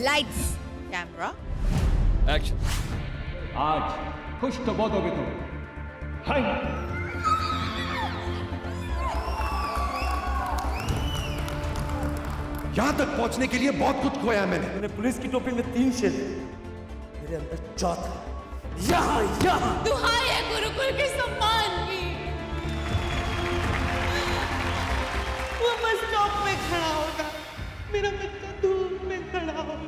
Lights camera action. आज खुश तो बहुत होगे तुम। हाय यहां तक पहुंचने के लिए बहुत कुछ खोया है मैंने। पुलिस की टोपी में 3 शेर, मेरे अंदर चौथा यहाँ यहाँ। दुहाई है गुरुकुल के सम्मान की। वो बस स्टॉप में खड़ा होगा, मेरा बच्चा धूप में खड़ा होगा।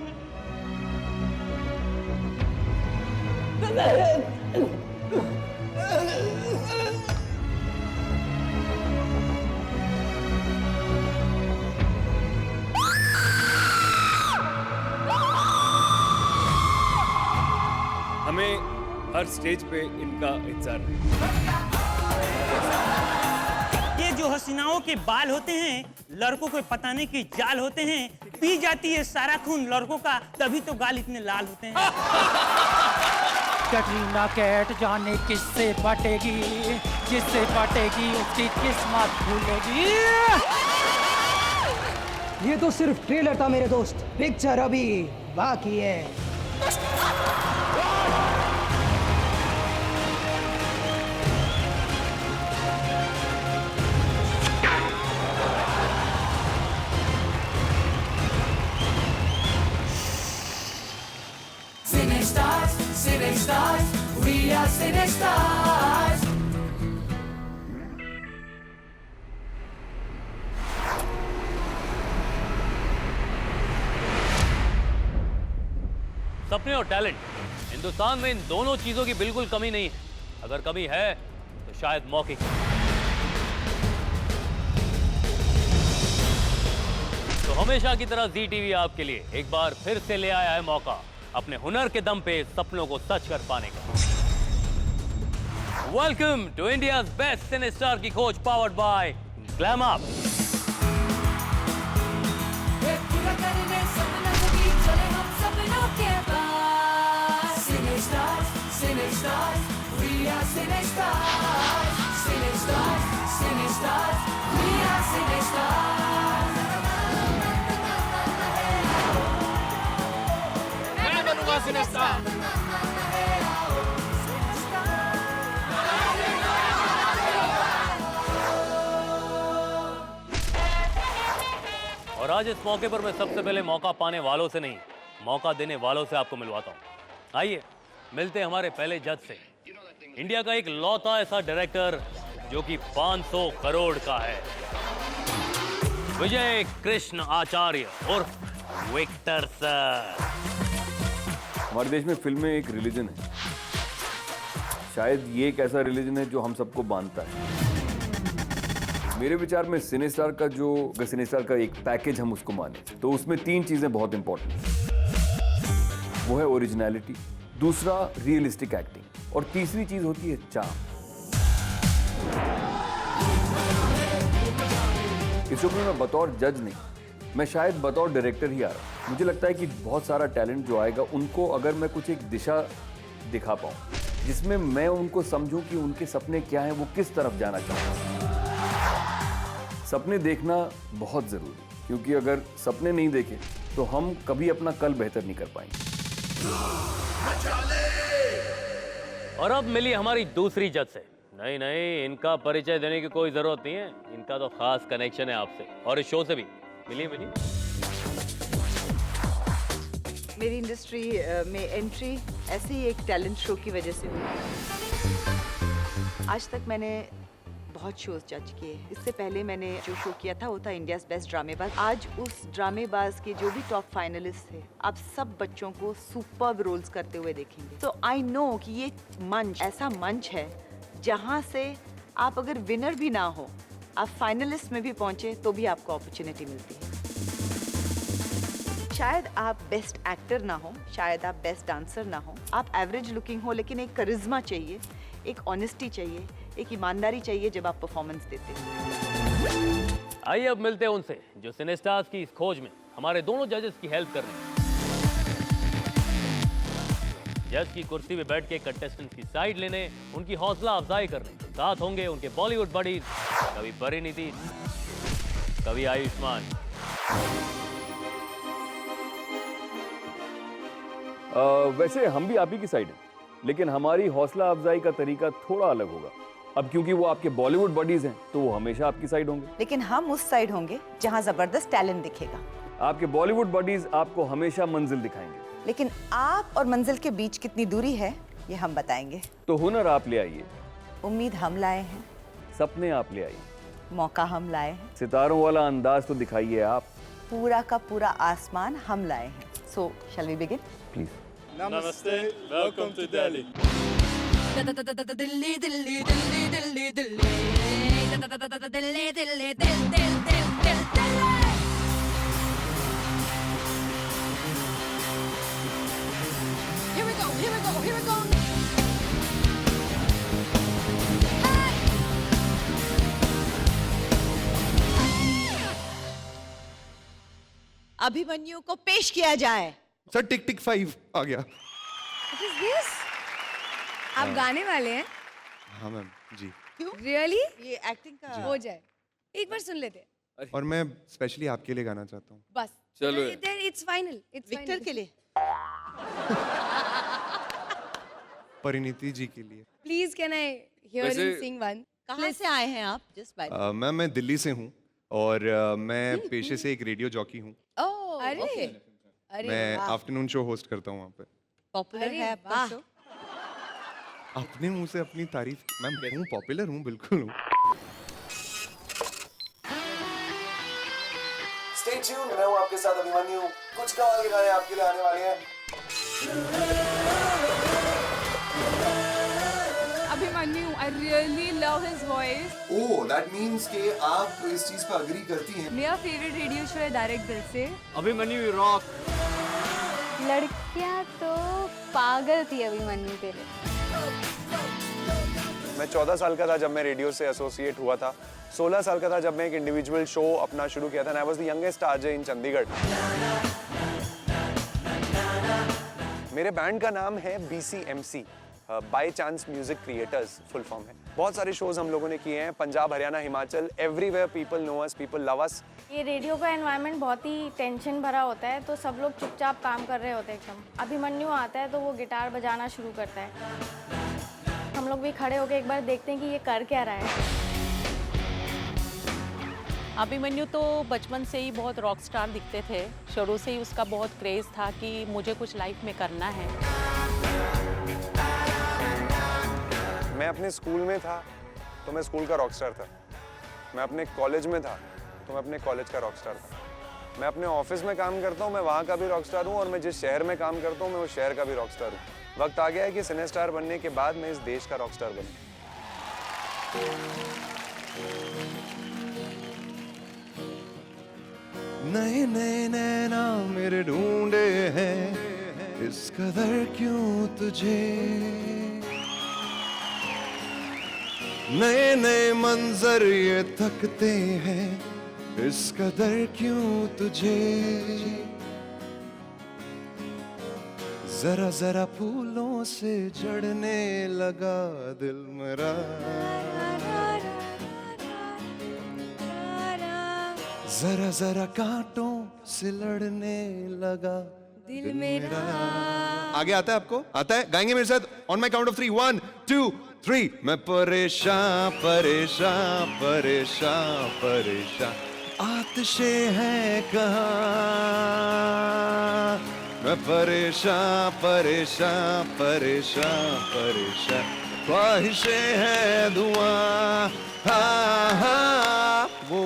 हमें हर स्टेज पे इनका इंतजार है। ये जो हसीनाओं के बाल होते हैं, लड़कों को पताने की जाल होते हैं, पी जाती है सारा खून लड़कों का, तभी तो गाल इतने लाल होते हैं। कैटरीना कैट जाने किससे बटेगी, जिससे बटेगी उसकी किस्मत भूलेगी। ये तो सिर्फ ट्रेलर था मेरे दोस्त, पिक्चर अभी बाकी है। Cinestars, we are Cinestars. सपने और टैलेंट, हिंदुस्तान में इन दोनों चीजों की बिल्कुल कमी नहीं है। अगर कमी है तो शायद मौके की। तो हमेशा की तरह जी टीवी आपके लिए एक बार फिर से ले आया है मौका अपने हुनर के दम पे सपनों को सच कर पाने का। Welcome to India best cine star की खोज, पावर्ड बाय ग्लैम अप। मैं बनूंगा सिनेस्टार। और आज इस मौके पर मैं सबसे पहले मौका पाने वालों से नहीं, मौका देने वालों से आपको मिलवाता हूं। आइए मिलते हैं हमारे पहले जज से। इंडिया का एक लौता ऐसा डायरेक्टर जो कि 500 करोड़ का है, विजय कृष्ण आचार्य उर्फ विक्टर सर। हमारे देश में फिल्में एक रिलीजन है। शायद ये एक ऐसा रिलीजन है जो हम सबको बांधता है। मेरे विचार में सिनेस्टार का जो सिनेस्टार का एक पैकेज हम उसको माने तो उसमें 3 चीजें बहुत इंपॉर्टेंट हैं। वो है ओरिजिनलिटी, दूसरा रियलिस्टिक एक्टिंग और तीसरी चीज होती है चार्म। इस शो में मैं बतौर जज नहीं, मैं शायद बतौर डायरेक्टर ही आ रहा हूँ। मुझे लगता है कि बहुत सारा टैलेंट जो आएगा उनको अगर मैं कुछ एक दिशा दिखा पाऊँ जिसमें मैं उनको समझूं कि उनके सपने क्या हैं, वो किस तरफ जाना चाहते हैं। सपने देखना बहुत जरूरी है क्योंकि अगर सपने नहीं देखे तो हम कभी अपना कल बेहतर नहीं कर पाएंगे। और अब मिली हमारी दूसरी जज से। नहीं नहीं, इनका परिचय देने की कोई जरूरत नहीं है, इनका तो खास कनेक्शन है आपसे और इस शो से भी। मिलिए मिलिए। मेरी इंडस्ट्री में एंट्री ऐसे ही एक टैलेंट शो की वजह से हुई। आज तक मैंने बहुत शोज जज किए। इससे पहले मैंने जो शो किया था वो था इंडियाज बेस्ट ड्रामेबाज। आज उस ड्रामेबाज के जो भी टॉप फाइनलिस्ट थे, आप सब बच्चों को सुपर्ब रोल्स करते हुए देखेंगे। तो आई नो कि ये मंच ऐसा मंच है जहाँ से आप अगर विनर भी ना हो, आप फाइनलिस्ट में भी पहुंचे तो भी आपको अपॉर्चुनिटी मिलती है। शायद आप बेस्ट एक्टर ना हो, शायद आप बेस्ट डांसर ना हो, आप एवरेज लुकिंग हो, लेकिन एक करिश्मा चाहिए, एक ऑनेस्टी चाहिए, एक ईमानदारी चाहिए जब आप परफॉर्मेंस देते हो। आइए अब मिलते हैं उनसे जो सिनेस्टार्स की इस खोज में हमारे दोनों जजेस की हेल्प कर रहे हैं। जज की कुर्सी पे बैठ के कंटेस्टेंट की साइड लेने, उनकी हौसला अफजाई करने साथ होंगे उनके बॉलीवुड बडीज, कभी परिणीति, कभी आयुष्मान। वैसे हम भी आप ही की साइड हैं, लेकिन हमारी हौसला अफजाई का तरीका थोड़ा अलग होगा। अब क्योंकि वो आपके बॉलीवुड बडीज हैं, तो वो हमेशा आपकी साइड होंगे। लेकिन हम उस साइड होंगे जहाँ जबरदस्त टैलेंट दिखेगा। आपके बॉलीवुड बडीज आपको हमेशा मंजिल दिखाएंगे। लेकिन आप और मंजिल के बीच कितनी दूरी है, ये हम बताएंगे। तो हुनर आप ले आइए, उम्मीद हम लाए हैं, सपने आप ले आइए, मौका हम लाए हैं, सितारों वाला अंदाज तो दिखाइए आप, पूरा का पूरा आसमान हम लाए हैं। So shall we begin? Please. नमस्ते, welcome to Delhi. Delhi Delhi Delhi Delhi Delhi Delhi Delhi Delhi. Here we go, here we go, here we go. Abhimanyu को पेश किया जाए। सर टिक टिक 5 आ गया। What is this? आप गाने वाले हैं? हाँ मैम जी। क्यों? Really? ये एक्टिंग का हो जाए, एक बार सुन लेते हैं। और मैं स्पेशली आपके लिए गाना चाहता हूँ। बस चलो। Then it's final. It's Victor final. के लिए। परिणीति जी के लिए। Please can I hear him वैसे- sing one? कहाँ से आए हैं आप? Just by मैम मैं दिल्ली से हूँ और मैं पेशे से एक रेडियो जॉकी हूँ। Oh, अरे okay. अरे मैं वाह। आफ्टरनून शो होस्ट करता हूँ वहाँ पे। पॉपुलर अरे है आपका वाह। शो? अपने मुंह से अपनी तारीफ। मैम हूँ पॉपुलर हूँ, बिल्कुल हूँ। Stay tuned, मैं हूँ आपके साथ अभिमन्यु। कुछ कमाल के गाने आपके लिए आने वाले हैं। Abhimanyu, I really love his voice. Oh, that means कि आप इस चीज पर अग्री करती हैं। मेरा फेवरेट रेडियो शो है डायरेक्ट दिल से। अभिमन्यु रॉक। लड़कियां तो पागल थी अभिमन्यु के लिए। मैं 14 साल का था जब मैं रेडियो से एसोसिएट हुआ था। 16 साल का था जब मैं एक इंडिविजुअल शो अपना शुरू किया था। आई वाज द यंगेस्ट आरजे इन चंडीगढ़। मेरे बैंड का नाम है BCMC, by chance music creators full form है। बहुत सारे शोज हम लोगों ने किए हैं, Punjab, Haryana, Himachal, everywhere people know us, people love us. ये रेडियो का एनवायरनमेंट बहुत ही टेंशन भरा होता है, तो सब लोग चुपचाप काम कर रहे होते हैं एकदम। अभिमन्यु आता है तो वो गिटार बजाना शुरू करता है। हम लोग भी खड़े होकर एक बार देखते हैं कि ये कर क्या रहा है। अभिमन्यु तो बचपन से ही बहुत रॉक स्टार दिखते थे। शुरू से ही उसका बहुत क्रेज़ था कि मुझे कुछ लाइफ में करना है। मैं अपने स्कूल में था तो मैं स्कूल का रॉक स्टार था। मैं अपने कॉलेज में था तो मैं अपने कॉलेज का रॉक स्टार था। मैं अपने ऑफिस में काम करता हूँ, मैं वहाँ का भी रॉक स्टार हूँ, और मैं जिस शहर में काम करता हूँ मैं उस शहर का भी रॉक स्टार हूँ। वक्त आ गया है कि सिने स्टार बनने के बाद मैं इस देश का रॉक स्टार बनूँ। नए नए नैना मेरे ढूंढे हैं, इस कदर क्यों तुझे। नए नए मंजर ये थकते हैं, इस कदर क्यों तुझे। जरा जरा फूलों से जड़ने लगा दिल मेरा। जरा जरा कांटों से लड़ने लगा दिल मेरा। आगे आता है आपको? आता है? गाएंगे मेरे साथ? On my count of 3, 1 2 3। मैं परेशान परेशान परेशान परेशान, आतिशे हैं कहाँ। मैं परेशान परेशान परेशान परेशान, ख्वाहिशें हैं धुआं। हाँ हाँ वो।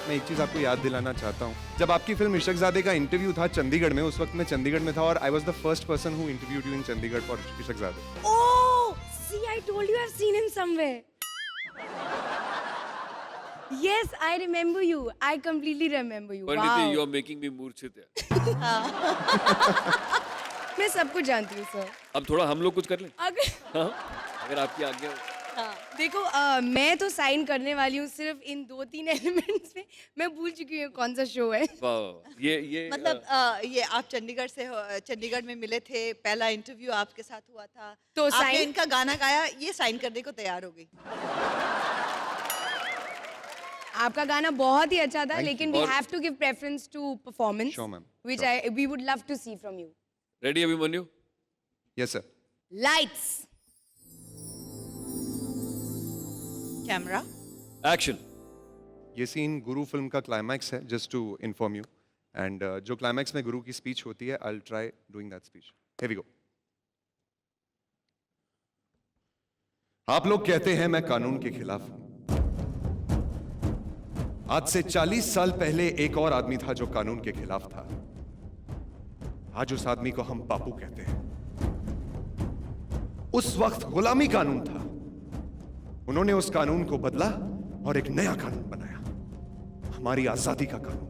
मैं एक चीज आपको याद दिलाना चाहता हूँ। जब आपकी फिल्म इशकजादे का इंटरव्यू था चंडीगढ़ में, उस वक्त मैं चंडीगढ़ में था और I was the first person who interviewed you in Chandigarh for Ishaqzaade. Oh, see, I told you I've seen him somewhere. Yes, I remember you. I completely remember you. Parineeti, Wow. you are making me मूर्छित है। मैं सब कुछ जानती हूँ sir. अब थोड़ा हम लोग कुछ कर लें? अगर अगर आपकी आज्ञा हो। देखो मैं तो साइन करने वाली हूँ सिर्फ इन 2-3 एलिमेंट्स में। मैं भूल चुकी हूँ कौन सा शो है। वाह, ये मतलब ये आप चंडीगढ़ से चंडीगढ़ में मिले थे, पहला इंटरव्यू आपके साथ हुआ था, तो आपने साइन इनका गाना गाया, ये साइन करने को तैयार हो गई। आपका गाना बहुत ही अच्छा था, Thank लेकिन you. we have to give preference to performance, Sure, ma'am. which Sure. we would love to see from you. Ready Abhimanyu? Yes sir. Lights. Camera action. ये सीन गुरु फिल्म का क्लाइमैक्स है, just to inform you. And जो climax में गुरु की speech होती है, I will try doing that speech. Here we go. आप लोग कहते हैं मैं कानून के खिलाफ हूं। आज से 40 साल पहले एक और आदमी था जो कानून के खिलाफ था। आज उस आदमी को हम बापू कहते हैं। उस वक्त गुलामी कानून था, उन्होंने उस कानून को बदला और एक नया कानून बनाया, हमारी आजादी का कानून।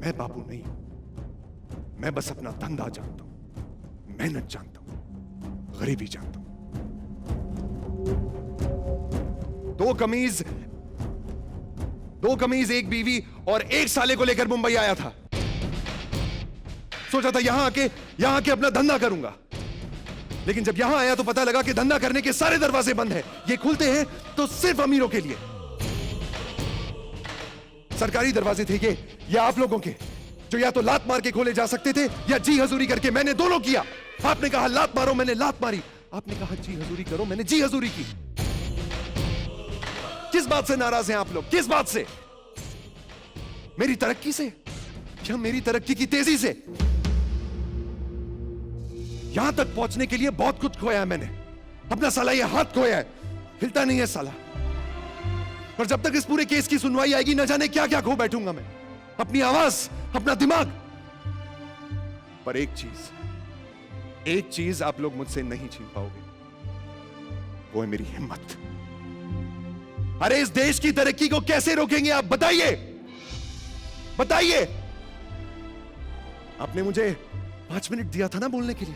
मैं बापू नहीं हूं, मैं बस अपना धंधा जानता हूं, मेहनत जानता हूं, गरीबी जानता हूं। दो कमीज एक बीवी और एक साले को लेकर मुंबई आया था। सोचा था यहां आके अपना धंधा करूंगा, लेकिन जब यहां आया तो पता लगा कि धंधा करने के सारे दरवाजे बंद हैं। ये खुलते हैं तो सिर्फ अमीरों के लिए। सरकारी दरवाजे थे ये आप लोगों के, जो या तो लात मार के खोले जा सकते थे या जी हजूरी करके। मैंने दोनों किया। आपने कहा लात मारो, मैंने लात मारी। आपने कहा जी हजूरी करो, मैंने जी हजूरी की। किस बात से नाराज हैं आप लोग? किस बात से? मेरी तरक्की से या मेरी तरक्की की तेजी से? यहां तक पहुंचने के लिए बहुत कुछ खोया है मैंने। अपना साला ये हाथ खोया है, हिलता नहीं है साला। और जब तक इस पूरे केस की सुनवाई आएगी, न जाने क्या क्या खो बैठूंगा मैं, अपनी आवाज, अपना दिमाग। पर एक चीज आप लोग मुझसे नहीं छीन पाओगे, वो है मेरी हिम्मत। अरे इस देश की तरक्की को कैसे रोकेंगे आप? बताइए। आपने मुझे 5 मिनट दिया था ना बोलने के लिए,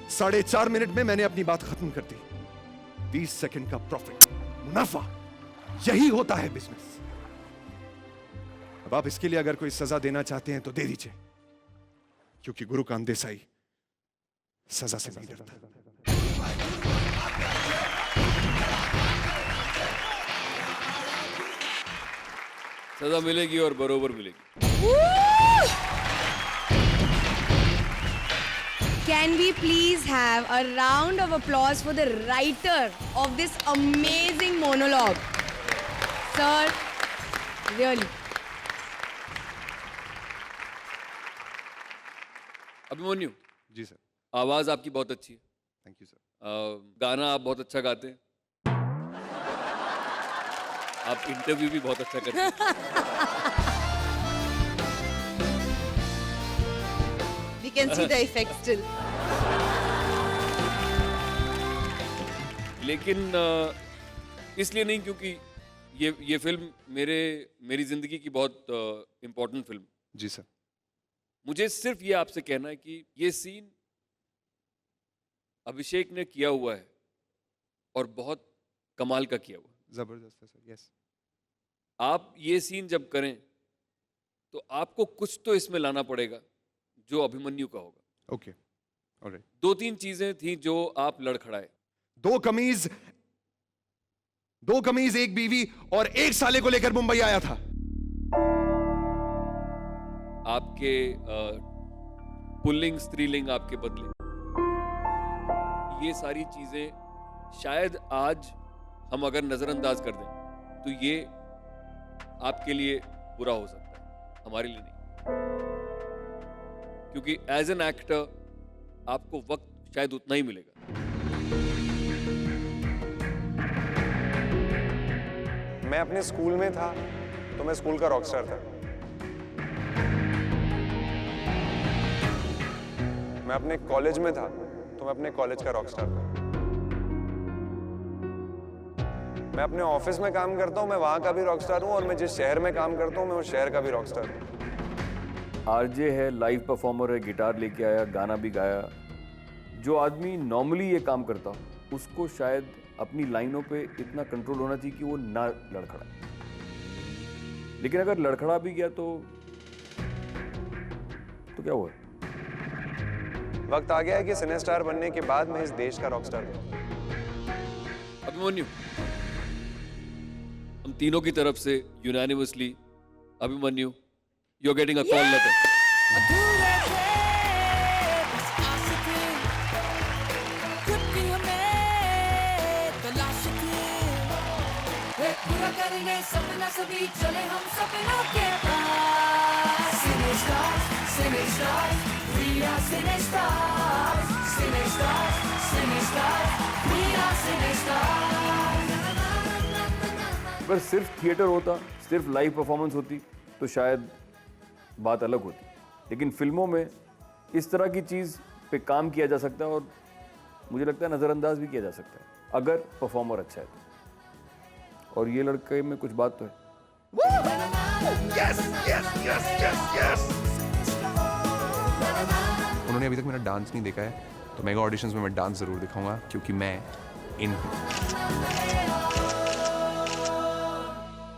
4.5 मिनट में मैंने अपनी बात खत्म कर दी। 20 सेकंड का प्रॉफिट, मुनाफा, यही होता है बिजनेस। अब आप इसके लिए अगर कोई सजा देना चाहते हैं तो दे दीजिए, क्योंकि गुरुकांत देसाई सजा से नहीं डरता। सजा मिलेगी और बरोबर मिलेगी। Can we please have a round of applause for the writer of this amazing monologue? Sir, really. Abhimanyu ji sir. आवाज आपकी बहुत अच्छी है। Thank you sir. गाना आप बहुत अच्छा गाते हैं। आप इंटरव्यू भी बहुत अच्छा करते हैं। We can see the effect still. लेकिन इसलिए नहीं क्योंकि ये फिल्म मेरी जिंदगी की बहुत इम्पोर्टेंट फिल्म। जी सर। मुझे सिर्फ ये आपसे कहना है कि ये सीन अभिषेक ने किया हुआ है और बहुत कमाल का किया हुआ है। जबरदस्त है सर। यस। आप ये सीन जब करें तो आपको कुछ तो इसमें लाना पड़ेगा जो अभिमन्यु का होगा। Okay, alright. 2-3 चीजें थी जो आप लड़खड़ाए। दो कमीज एक बीवी और एक साले को लेकर मुंबई आया था। आपके पुल्लिंग स्त्रीलिंग आपके बदले, ये सारी चीजें शायद आज हम अगर नजरअंदाज कर दें तो ये आपके लिए बुरा हो सकता है, हमारे लिए नहीं। क्योंकि एज एन एक्टर आपको वक्त शायद उतना ही मिलेगा। मैं अपने स्कूल में था तो मैं स्कूल का रॉकस्टार था। मैं अपने कॉलेज में था तो मैं अपने कॉलेज का रॉकस्टार था। मैं अपने ऑफिस में काम करता हूँ, मैं वहां का भी रॉकस्टार हूँ, और मैं जिस शहर में काम करता हूँ मैं उस शहर का भी रॉकस्टार हूँ। आरजे है, लाइव परफॉर्मर है, गिटार लेके आया, गाना भी गाया। जो आदमी नॉर्मली ये काम करता हो उसको शायद अपनी लाइनों पे इतना कंट्रोल होना चाहिए कि वो ना लड़खड़ाए। लेकिन अगर लड़खड़ा भी गया तो क्या हुआ? वक्त आ गया है कि सिनेस्टार बनने के बाद मैं इस देश का रॉकस्टार हूँ। अभिमन्यु, हम तीनों की तरफ से unanimously Abhimanyu you are getting a call letter. पूरा करेंगे सपना सभी चले हम सपनों के पास Cine Stars, Cine Stars, we are Cine Stars Cine Stars, Cine Stars, we are Cine Stars अगर सिर्फ थिएटर होता, सिर्फ लाइव परफॉर्मेंस होती तो शायद बात अलग होती, लेकिन फिल्मों में इस तरह की चीज़ पे काम किया जा सकता है और मुझे लगता है नज़रअंदाज भी किया जा सकता है अगर परफॉर्मर अच्छा है तो। और ये लड़के में कुछ बात तो है। Yes, yes, yes, yes, yes. उन्होंने अभी तक मेरा डांस नहीं देखा है, तो मेगा ऑडिशंस में मैं डांस जरूर दिखाऊंगा क्योंकि मैं इन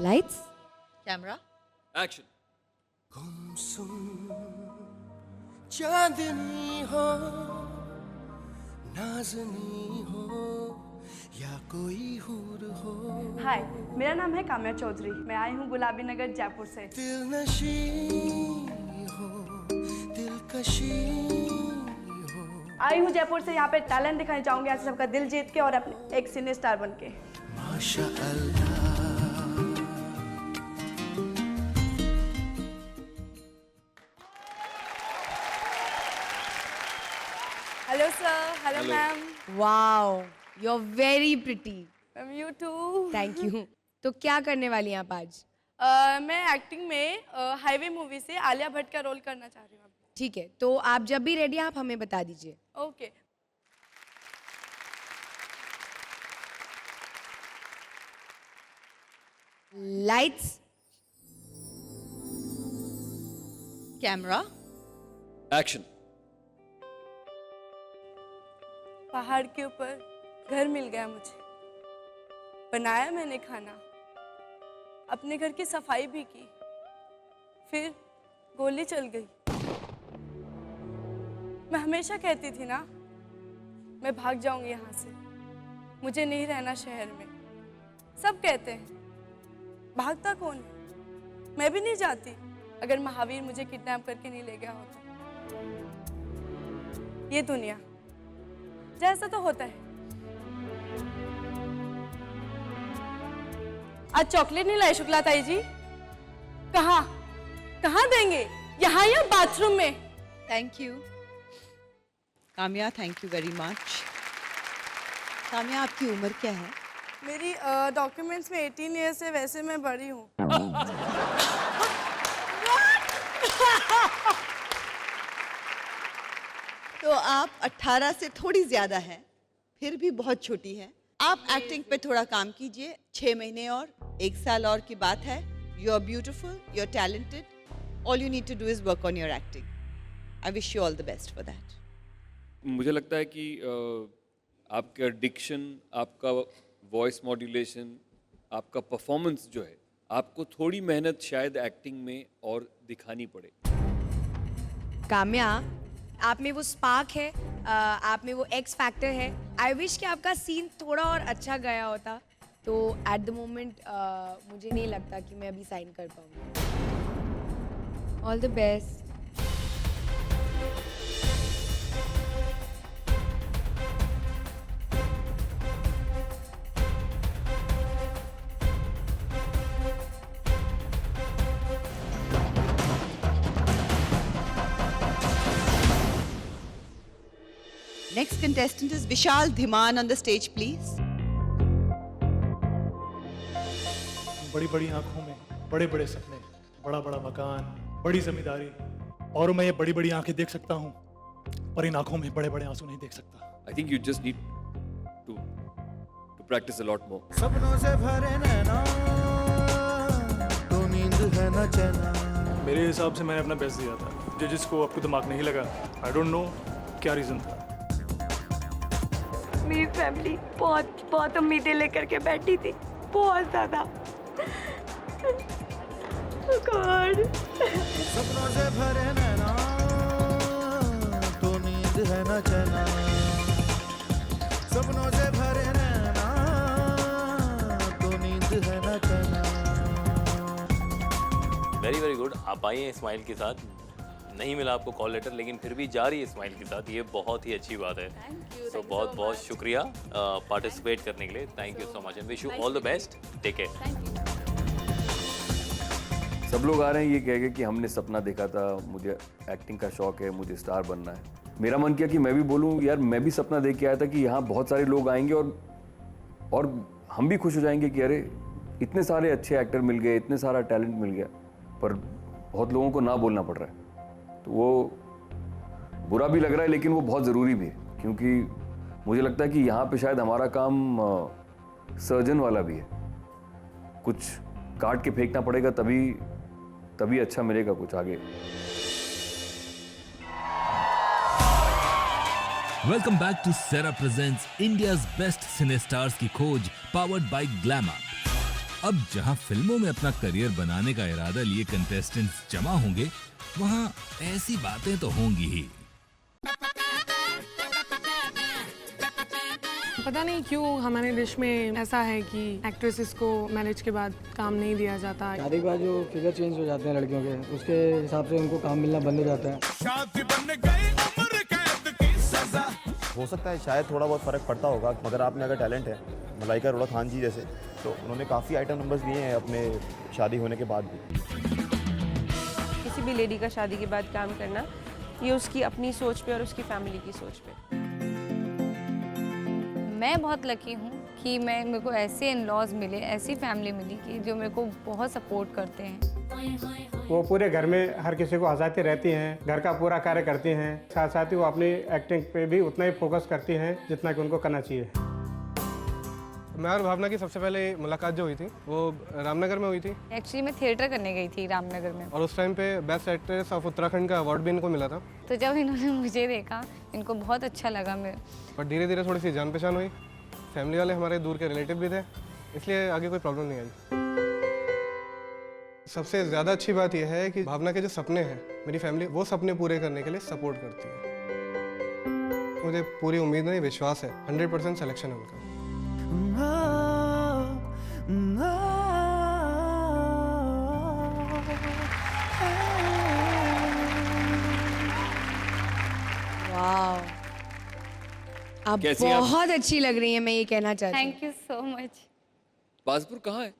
लाइट्स कैमरा एक्शन। चांदनी हो नाज़नी हो या कोई हूर हो। हाय, मेरा नाम है काम्या चौधरी। मैं आई हूँ गुलाबी नगर जयपुर से। दिलनशी हो दिलकशी हो। आई हूँ जयपुर से, यहाँ पे टैलेंट दिखाने चाहूंगी, ऐसे सबका दिल जीत के और अपने एक सिने स्टार बन के। माशाअल्लाह। Hello sir, hello ma'am. Wow, you are very pretty. Ma'am you too. Thank you. तो क्या करने वाली हैं आप आज? मैं एक्टिंग में हाईवे मूवी से आलिया भट्ट का रोल करना चाह रही हूँ। ठीक है, तो आप जब भी रेडी आप हमें बता दीजिए। ओके। Lights camera action. पहाड़ के ऊपर घर मिल गया मुझे, बनाया मैंने खाना, अपने घर की सफाई भी की, फिर गोली चल गई। मैं हमेशा कहती थी ना, मैं भाग जाऊंगी यहाँ से, मुझे नहीं रहना शहर में। सब कहते हैं, भागता कौन है? मैं भी नहीं जाती अगर महावीर मुझे किडनैप करके नहीं ले गया होता। ये दुनिया जैसा तो होता है। आज चॉकलेट नहीं लाए शुक्ला ताई जी? कहाँ कहाँ देंगे, यहाँ या बाथरूम में? Thank you Kamya, thank you very much. Kamya, आपकी उम्र क्या है? मेरी डॉक्यूमेंट्स में 18 ईयर्स है, वैसे मैं बड़ी हूँ। तो आप 18 से थोड़ी ज्यादा हैं, फिर भी बहुत छोटी हैं। आप एक्टिंग पे थोड़ा काम कीजिए, 6 महीने और 1 साल और की बात है। You are beautiful, you are talented, all you need to do is work on your acting. I wish you all the best for that. मुझे लगता है कि आपका डिक्शन, आपका वॉइस मॉड्यूलेशन, आपका परफॉर्मेंस जो है, आपको थोड़ी मेहनत शायद एक्टिंग में और दिखानी पड़े। काम्या, आप में वो स्पार्क है, आप में वो एक्स फैक्टर है। आई विश कि आपका सीन थोड़ा और अच्छा गया होता, तो एट द मोमेंट मुझे नहीं लगता कि मैं अभी साइन कर पाऊँगी। All the best. Next contestant is Vishal Dhiman on the stage, please. बड़ी बड़ी आंखों में बड़े बड़े सपने, बड़ा बड़ा मकान, बड़ी जिम्मेदारी, और मैं ये बड़ी बड़ी आंखें देख सकता हूँ, पर इन आंखों में बड़े बड़े आंसू नहीं देख सकता। I think you just need to practice a lot more. सपनों से भरे नैना, तो नींद है न चैना। मेरे हिसाब से मैंने अपना बेस्ट दिया था। जजेस को आपको दिमाग नहीं लगा, आई डोंट नो क्या रीजन था। मेरी फैमिली बहुत बहुत उम्मीदें लेकर के बैठी थी, बहुत ज्यादा। गॉड। सपनों से भरे नैना, तो नींद है न चैना। सपनों से भरे नैना, तो नींद है न चैना। Very very good. आप आई हैं स्माइल के साथ, नहीं मिला आपको कॉल लेटर लेकिन फिर भी जा रही है स्माइल के साथ, ये बहुत ही अच्छी बात है। तो बहुत बहुत शुक्रिया पार्टिसिपेट करने के लिए। Thank you so much and wish you all the best. Take care. सब लोग आ रहे हैं ये कह के कि हमने सपना देखा था, मुझे एक्टिंग का शौक है, मुझे स्टार बनना है। मेरा मन किया कि मैं भी बोलूं यार मैं भी सपना देख के आया था कि यहाँ बहुत सारे लोग आएंगे और हम भी खुश हो जाएंगे कि अरे इतने सारे अच्छे एक्टर मिल गए, इतने सारा टैलेंट मिल गया, पर बहुत लोगों को ना बोलना पड़ रहा है। तो वो बुरा भी लग रहा है लेकिन वो बहुत ज़रूरी भी है, क्योंकि मुझे लगता है कि यहाँ पे शायद हमारा काम सर्जन वाला भी है। कुछ काट के फेंकना पड़ेगा तभी अच्छा मिलेगा कुछ आगे। Welcome back to Sera presents India's best cine stars की खोज, पावर्ड बाय ग्लैमर। अब जहां फिल्मों में अपना करियर बनाने का इरादा लिए कंटेस्टेंट्स जमा होंगे, वहां ऐसी बातें तो होंगी ही। पता नहीं क्यों हमारे देश में ऐसा है कि एक्ट्रेसेस को मैरिज के बाद काम नहीं दिया जाता। शादी के बाद जो फिगर चेंज हो जाते हैं लड़कियों के, उसके हिसाब से उनको काम मिलना बंद हो जाता है। हो सकता है शायद थोड़ा बहुत फ़र्क पड़ता होगा, मगर आप में अगर टैलेंट है, मलाइका अरोड़ा खान जी जैसे, तो उन्होंने काफ़ी आइटम नंबर्स लिए हैं अपने शादी होने के बाद भी। किसी भी लेडी का शादी के बाद काम करना, ये उसकी अपनी सोच पे और उसकी फैमिली की सोच पे। मैं बहुत लकी हूँ कि मेरे को ऐसे इन-लॉज मिले, ऐसी फैमिली मिली कि जो मेरे को बहुत सपोर्ट करते हैं। वो पूरे घर में हर किसी को हंसाती रहती हैं, घर का पूरा कार्य करती हैं, साथ साथ ही वो अपनी एक्टिंग पे भी उतना ही फोकस करती हैं जितना कि उनको करना चाहिए। मैं और भावना की सबसे पहले मुलाकात जो हुई थी वो रामनगर में हुई थी। एक्चुअली मैं थिएटर करने गई थी रामनगर में, और उस टाइम पे बेस्ट एक्ट्रेस ऑफ उत्तराखंड का अवार्ड भी इनको मिला था। तो जब इन्होंने मुझे देखा, इनको बहुत अच्छा लगा। मैं पर धीरे धीरे थोड़ी सी जान पहचान हुई, फैमिली वाले हमारे दूर के रिलेटिव भी थे, इसलिए आगे कोई प्रॉब्लम नहीं आई। सबसे ज़्यादा अच्छी बात यह है कि भावना के जो सपने हैं, मेरी फैमिली वो सपने पूरे करने के लिए सपोर्ट करती है। मुझे पूरी उम्मीद नहीं, विश्वास है 100% सिलेक्शन है उनका। वाह, आप कैसी आप? बहुत अच्छी लग रही हैं, मैं ये कहना चाहती हूँ। Thank you so much. Bajpur कहाँ है?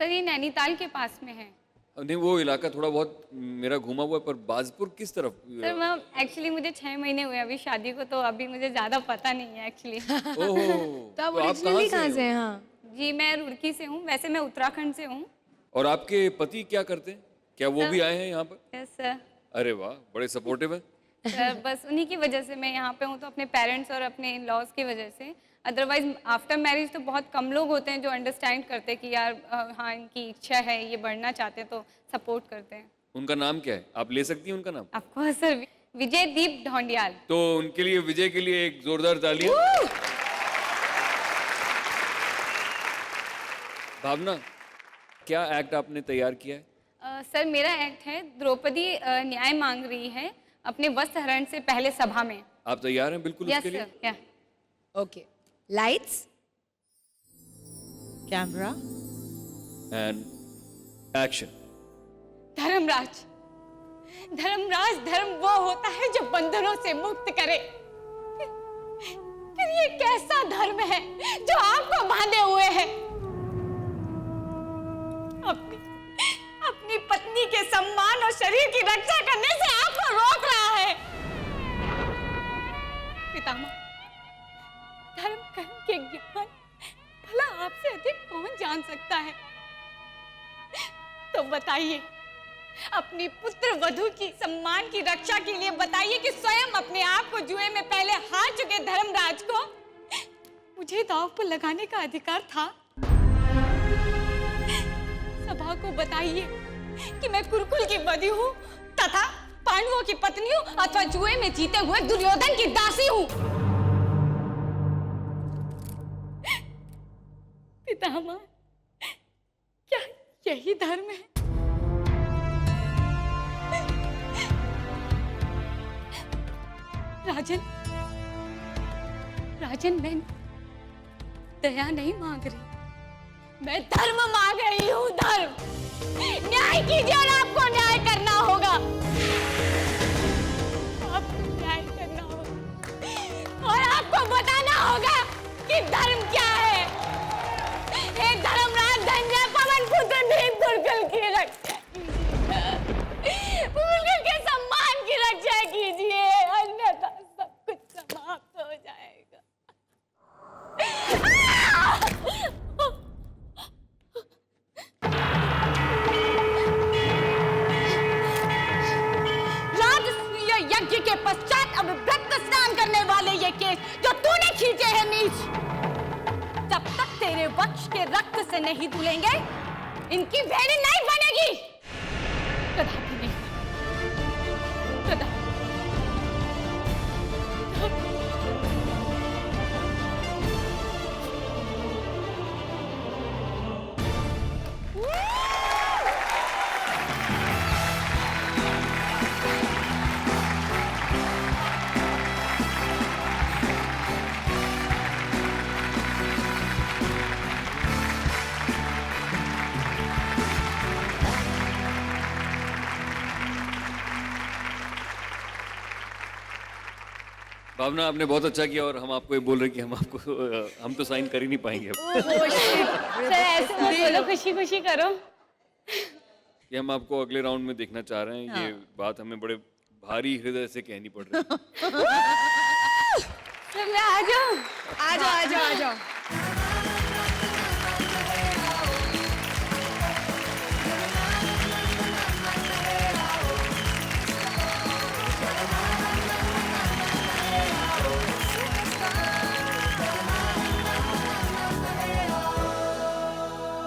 सर ये नैनीताल के पास में है। नहीं वो इलाका थोड़ा बहुत मेरा घूमा हुआ है, पर बाजपुर किस तरफ? सर मैम एक्चुअली मुझे 6 महीने हुए अभी शादी को, तो अभी मुझे ज़्यादा पता नहीं है एक्चुअली। तो आप ओरिजिनली कहाँ से हैं? हाँ जी मैं रुड़की से हूँ, वैसे मैं उत्तराखंड से हूँ। और आपके पति क्या करते हैं? क्या वो भी आए हैं यहाँ पर? Yes sir. अरे वाह, बड़े सपोर्टिव हैं। सर बस उन्हीं की वजह से मैं यहाँ पे हूँ, तो अपने पेरेंट्स और अपने इन लॉज की वजह से। अदरवाइज आफ्टर मैरिज तो बहुत कम लोग होते हैं जो अंडरस्टैंड करते हैं कि यार हाँ इनकी इच्छा है, ये बढ़ना चाहते हैं, तो सपोर्ट करते हैं। उनका नाम क्या है? आप ले सकती हैं उनका नाम? आपको सर विजय दीप ढोंडियाल। तो उनके लिए, विजय के लिए एक जोरदार तालियां। भावना, क्या एक्ट आपने तैयार किया है? सर मेरा एक्ट है द्रौपदी न्याय मांग रही है अपने वस्त्र हरण से पहले सभा में। आप तैयार हैं बिल्कुल उसके लिए? Yes sir, yeah. Okay, lights, camera and action. Dharmaraj, Dharmaraj धर्म वो होता है जो बंधनों से मुक्त करे। फिर ये कैसा धर्म है जो आपको बांधे हुए है? अपनी पत्नी के सम्मान और शरीर की रक्षा करने से आपको रोक रहा है। पितामह, धर्म कर्म के ज्ञान भला आपसे अधिक कौन जान सकता है? तो बताइए, अपनी पुत्र वधू की सम्मान की रक्षा के लिए बताइए कि स्वयं अपने आप को जुए में पहले हार चुके धर्मराज को मुझे दांव पर लगाने का अधिकार था? सभा को बताइए कि मैं कुरुकुल की बदी हूँ तथा पांडवों की पत्नी हूँ अथवा जुए में जीते हुए दुर्योधन की दासी हूँ। पितामह, क्या यही धर्म है? राजन, राजन मैं दया नहीं मांग रही, मैं धर्म मांग रही हूँ, धर्म। न्याय कीजिए और आपको न्याय करना होगा। आपको न्याय करना होगा और आपको बताना होगा कि धर्म क्या है। हे धर्मराज धन्य पवन पुत्र देव दुर्गल की रक्षा कीजिए, दुर्गल के सम्मान की रक्षा कीजिए, अन्यथा सब कुछ समाप्त हो जाएगा। राजसूय यज्ञ के पश्चात अब व्रत स्नान करने वाले ये केस जो तूने खींचे हैं नीच, जब तक तेरे वक्ष के रक्त से नहीं धुलेंगे इनकी भेड़ी नहीं बनेगी। कदापि नहीं, कदापि। भावना, आपने बहुत अच्छा किया और हम आपको ये बोल रहे कि हम तो साइन कर ही नहीं पाएंगे सर ऐसे मत बोलो, खुशी खुशी करो। कि हम आपको अगले राउंड में देखना चाह रहे हैं। ये बात हमें बड़े भारी हृदय से कहनी पड़ रही है। सर मैं आ जाऊं? आ जाओ आ जाओ आ जाओ।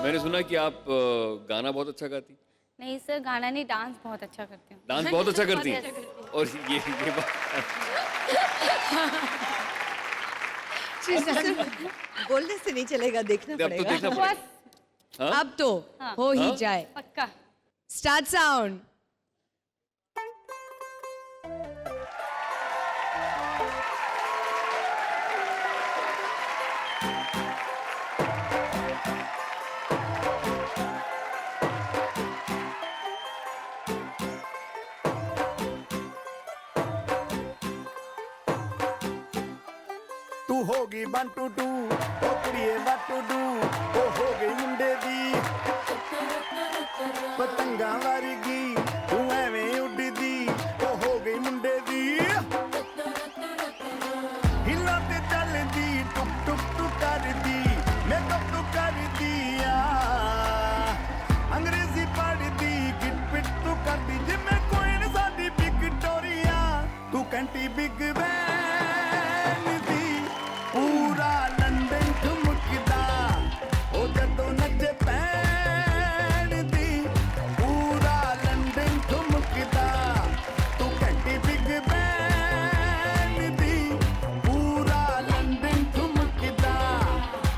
मैंने सुना कि आप गाना बहुत अच्छा गाती। नहीं सर, गाना नहीं, डांस बहुत अच्छा करती हूँ। डांस बहुत अच्छा करती हैं। और ये बात बोलने से नहीं चलेगा, देखना अब तो पड़ेगा। देखना पड़ेगा। हाँ? अब तो हो ही जाए। पक्का। Start sound. तू होगी 1 2 2 ओ कुड़िए what to do ओ हो गई मुंडे दी पतंगा वारगी तू एवें उड़दी ओ हो गई मुंडे दी हिला ते चलदी टुक टुक टू करदी मेकअप तू कर दिया अंग्रेजी पढ़दी गिट पिट तू करदी जिम्मे कोई न साडी विक्टोरिया तू कंटी बिग बैन दी पूरा लंदन ठुमकदा ओ जदों नचे पैन दी पूरा लंदन ठुमकदा तू घंटी बिग बैन दी पूरा लंदन ठुमकदा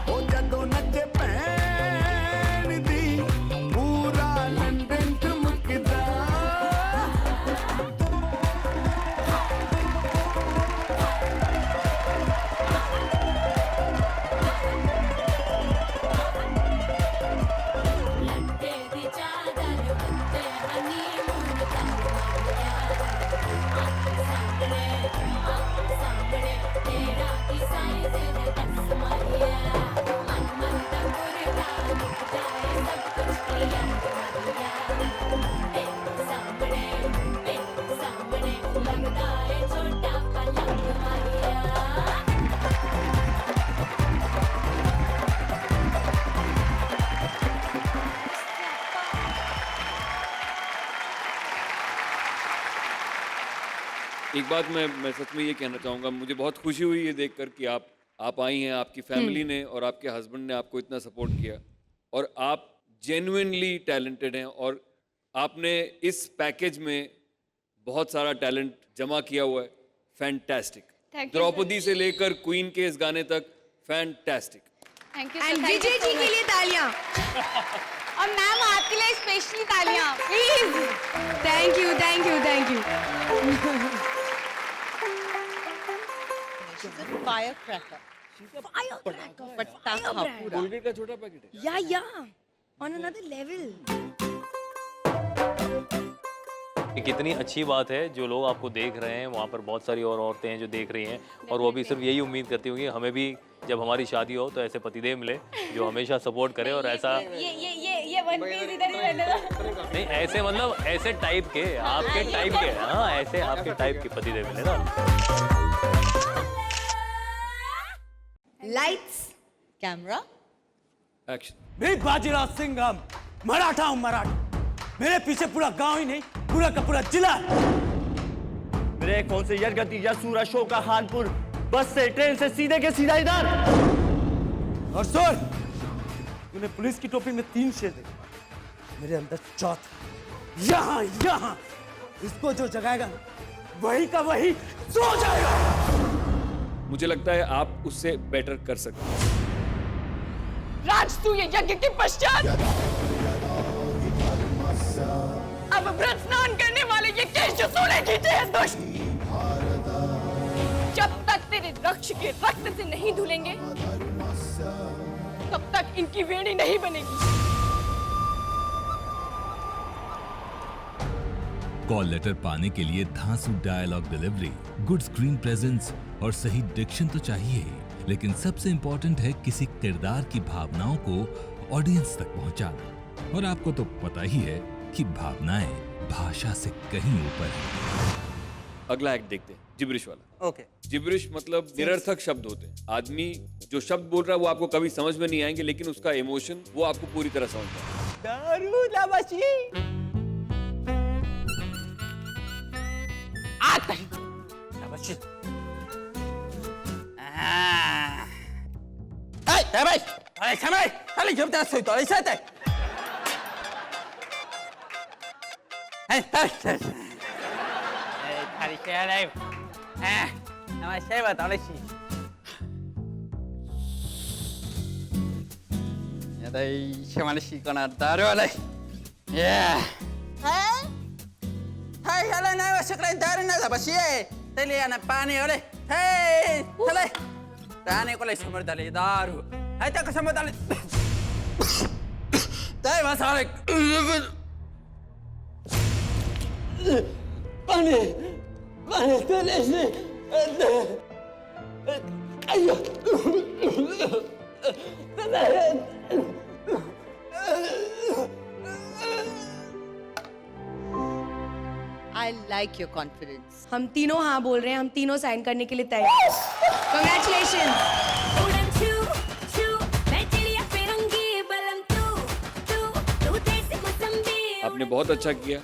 ओ जदों नचे पैन दी पूरा लंदन ठुमकदा एक बात मैं सच में ये कहना चाहूँगा, मुझे बहुत खुशी हुई ये देखकर कि आप आई हैं, आपकी फैमिली ने और आपके हस्बैंड ने आपको इतना सपोर्ट किया और आप जेन्युइनली टैलेंटेड हैं और आपने इस पैकेज में बहुत सारा टैलेंट जमा किया हुआ है। फैंटास्टिक। द्रौपदी से लेकर क्वीन के इस गाने तक fantastic. Thank you. And Vijay ji के लिए तालियां। और मैम आपके लिए स्पेशली तालियां please. Thank you thank you thank you. She's a firecracker. पटाखा पूरा। कोलगेट का छोटा पैकेट है। Yeah, on another level. ये कितनी अच्छी बात है, जो लोग आपको देख रहे हैं वहाँ पर बहुत सारी और औरतें हैं जो देख रही हैं, और वो भी सिर्फ यही उम्मीद करती होंगी हमें भी जब हमारी शादी हो तो ऐसे पतिदेव मिले जो हमेशा सपोर्ट करे और ऐसा ये वन पीस इधर ही रहने दो। नहीं, ऐसे मतलब ऐसे टाइप के, आपके टाइप के, हाँ ऐसे आपके टाइप के पतिदेव मिले ना। Lights, camera, action. मैं बाजीराव सिंह, हम मराठा हूँ, मराठा। मेरे पीछे पूरा गांव ही नहीं, पूरा का पूरा जिला। मेरे कौन से यरगति यसूर अशोक का खानपुर बस से ट्रेन से सीधे के सीधा इधर। और सुन, तूने पुलिस की टोपी में 3 शेर देखे, मेरे अंदर चौथा। यहाँ यहाँ इसको जो जगाएगा वही का वही सो जाएगा। मुझे लगता है आप उससे बेटर कर सकते हैं। राजसूय यज्ञ के पश्चात अब व्रत स्नान करने वाले ये केश सोने की तेज दुष्ट, जब तक तेरे रक्ष के रक्त से नहीं धुलेंगे तब तक इनकी वेणी नहीं बनेगी। कॉल लेटर पाने के लिए धांसू dialogue delivery, good screen presence और सही डिक्शन तो चाहिए ही, लेकिन सबसे इंपॉर्टेंट है किसी किरदार की भावनाओं को ऑडियंस तक पहुंचाना। और आपको तो पता ही है कि भावनाएं भाषा से कहीं ऊपर है। अगला एक्ट देखते हैं, जिब्रिश वाला। ओके। जिब्रिश मतलब निरर्थक शब्द होते हैं। आदमी जो शब्द बोल रहा है वो आपको कभी समझ में नहीं आएंगे, लेकिन उसका इमोशन वो आपको पूरी तरह समझ में आएगा। दारू लावाशी आता ही लावाशी। ए भाई, अरे समय, अरे जब तक सोई तो ऐसा है। थारी शेयर है। नमस्ते बताओ लेसी। या दाई शेमाने शिकना दारू वाले। Yeah. Hai, hala na sekalian daru na apa sih? Teli anak pani oleh. Hei, teli. Tani kolej sumber tali daru. Hai tak sumber tali. Tadi masalah. Pani, pani teli sih. Ayo. I like your confidence. हम तीनों हाँ बोल रहे हैं, हम तीनों sign करने के लिए तैयार। Congratulations. आपने बहुत अच्छा किया।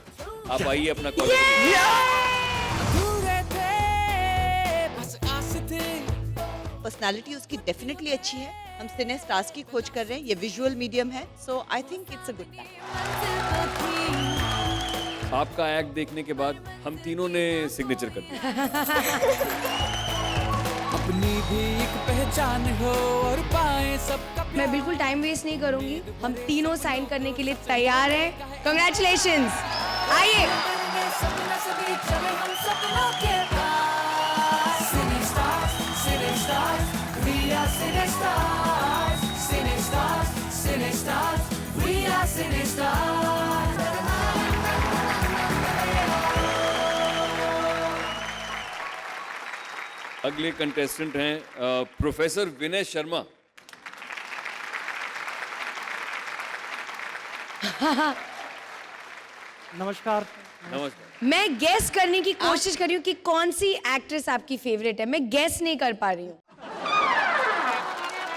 आप आइए अपना कॉलेज। पर्सनालिटी उसकी डेफिनेटली अच्छी है। हम सिने स्टार्स की खोज कर रहे हैं, ये विजुअल मीडियम है, so I think it's a good time. आपका एक्ट देखने के बाद हम तीनों ने सिग्नेचर कर दिया। अपनी भी एक पहचान हो और पाए सबका। मैं बिल्कुल टाइम वेस्ट नहीं करूंगी, हम तीनों साइन करने के लिए तैयार हैं। Congratulations. आइए। अगले कंटेस्टेंट हैं प्रोफेसर विनय शर्मा। नमस्कार। नमस्कार। मैं गेस करने की कोशिश कर रही हूँ कि कौन सी एक्ट्रेस आपकी फेवरेट है। मैं गेस नहीं कर पा रही हूँ।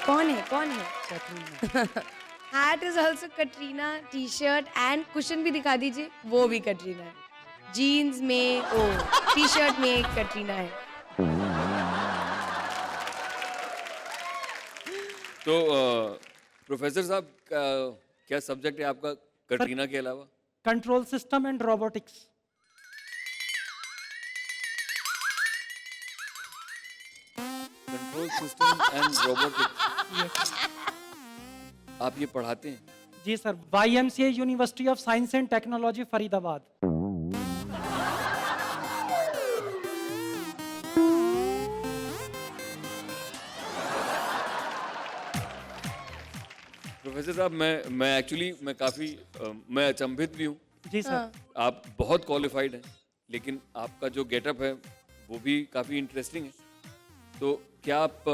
कौन है, कौन है? Hat is also Katrina, T shirt and cushion भी दिखा दीजिए, वो भी कटरीना है। जीन्स में टी शर्ट में कटरीना है। तो प्रोफेसर साहब क्या सब्जेक्ट है आपका कटरीना के अलावा? Control system and robotics. Control system and robotics. आप ये पढ़ाते हैं? जी sir, YMCA university of science and technology Faridabad. Professor साहब मैं एक्चुअली मैं काफ़ी मैं अचंभित भी हूँ। जी सर। आप बहुत क्वालिफाइड हैं, लेकिन आपका जो गेटअप है वो भी काफ़ी इंटरेस्टिंग है। तो क्या आप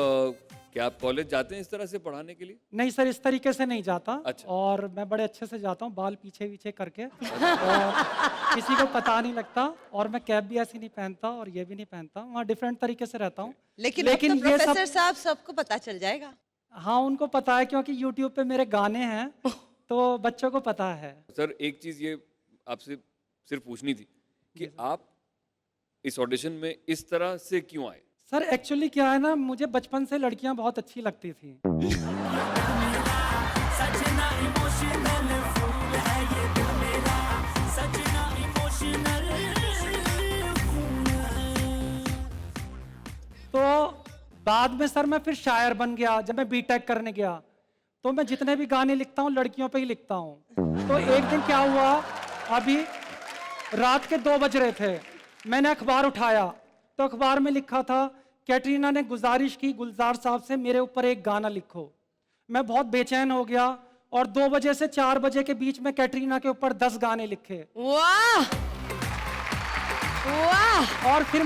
कॉलेज जाते हैं इस तरह से पढ़ाने के लिए? नहीं सर, इस तरीके से नहीं जाता। अच्छा। और मैं बड़े अच्छे से जाता हूँ, बाल पीछे पीछे करके और किसी को पता नहीं लगता। और मैं कैप भी ऐसी नहीं पहनता और ये भी नहीं पहनता, वहाँ डिफरेंट तरीके से रहता हूँ। लेकिन अब तो प्रोफेसर साहब सबको पता चल जाएगा। हाँ, उनको पता है क्योंकि YouTube पे मेरे गाने हैं तो बच्चों को पता है। सर एक चीज़ ये आपसे सिर्फ पूछनी थी कि आप इस ऑडिशन में इस तरह से क्यों आए? सर एक्चुअली क्या है ना, मुझे बचपन से लड़कियां बहुत अच्छी लगती थी। तो बाद में सर मैं फिर शायर बन गया। जब मैं बीटेक करने गया तो मैं जितने भी गाने लिखता हूँ लड़कियों पे ही लिखता हूँ। तो एक दिन क्या हुआ, अभी रात के 2 बज रहे थे, मैंने अखबार उठाया तो अखबार में लिखा था कैटरीना ने गुजारिश की गुलजार साहब से मेरे ऊपर एक गाना लिखो। मैं बहुत बेचैन हो गया और 2 बजे से 4 बजे के बीच में कैटरीना के ऊपर 10 गाने लिखे। वाह वाह। और फिर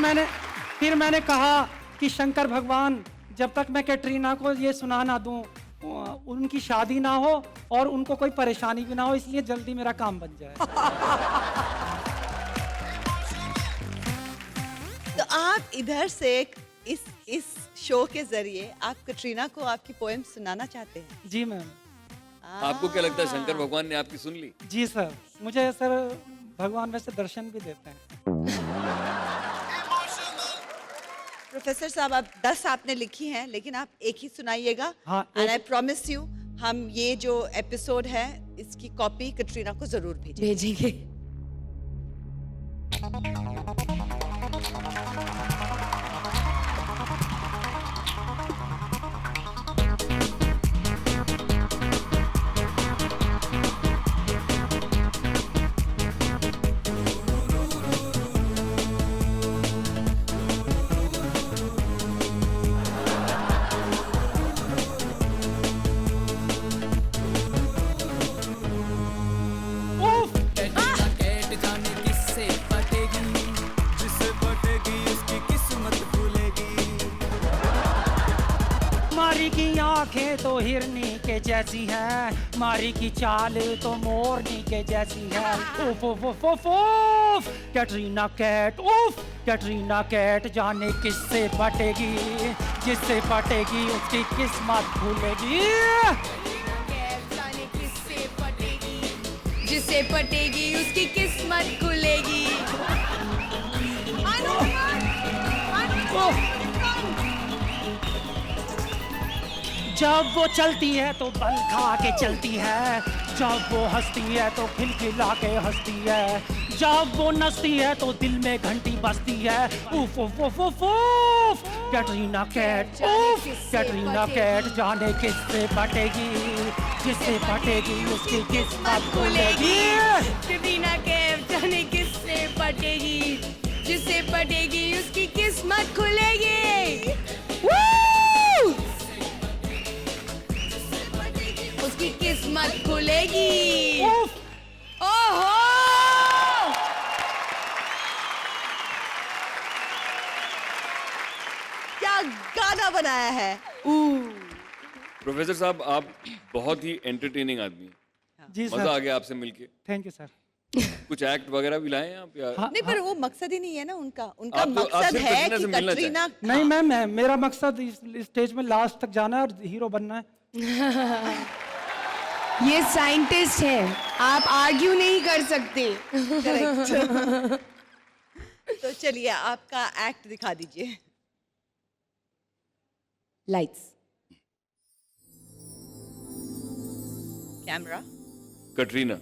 मैंने कहा कि शंकर भगवान, जब तक मैं कैटरीना को ये सुना ना दूं, उनकी शादी ना हो और उनको कोई परेशानी भी ना हो, इसलिए जल्दी मेरा काम बन जाए। तो आप इधर से इस शो के जरिए आप कैटरीना को आपकी पोएम सुनाना चाहते हैं? जी मैम। आपको क्या लगता है शंकर भगवान ने आपकी सुन ली? जी सर, मुझे सर भगवान वैसे दर्शन भी देते हैं। प्रोफेसर साहब, आप 10 आपने लिखी हैं, लेकिन आप एक ही सुनाइएगा। हाँ, एंड आई प्रॉमिस यू, हम ये जो एपिसोड है इसकी कॉपी कैटरीना को जरूर भेजेंगे। मारी की आंखें तो हिरनी के जैसी हैं, मारी की चाल तो मोरनी के जैसी है। उफ उफ उफ उफ उफ, कैटरीना कैट, उफ कैटरीना कैट, जाने किससे पटेगी, जिससे पटेगी उसकी किस्मत खुलेगी। जिससे पटेगी उसकी किस्मत खुलेगी। जब वो चलती है तो बल खा के चलती है, जब वो हंसती है तो खिलखिला के हंसती है, जब वो नचती है तो दिल में घंटी बजती है। उफ उफ उफ उफ उफ, कैटरीना कैट, उफ कैटरीना कैट, जाने किससे पटेगी, जिससे पटेगी उसकी किस्मत खुलेगी। कैटरीना कैट, जाने किससे पटेगी, जिससे पटेगी उसकी किस्मत खुलेगी। उसकी किस्मत खुलेगी। ओहो, क्या गाना बनाया है। प्रोफेसर साहब आप बहुत ही एंटरटेनिंग आदमी हैं। जी सर। मजा आ गया आपसे मिलके। Thank you sir. कुछ एक्ट वगैरह भी लाए हैं आप या? नहीं, पर वो मकसद ही नहीं है ना उनका। उनका आप मकसद सिर्फ है कैटरीना कि से मिलना कैटरीना। नहीं मैम, मेरा मकसद इस स्टेज में लास्ट तक जाना है और हीरो बनना है। ये साइंटिस्ट है, आप आर्ग्यू नहीं कर सकते। करेक्ट। तो चलिए आपका एक्ट दिखा दीजिए। Lights, camera. कैटरीना।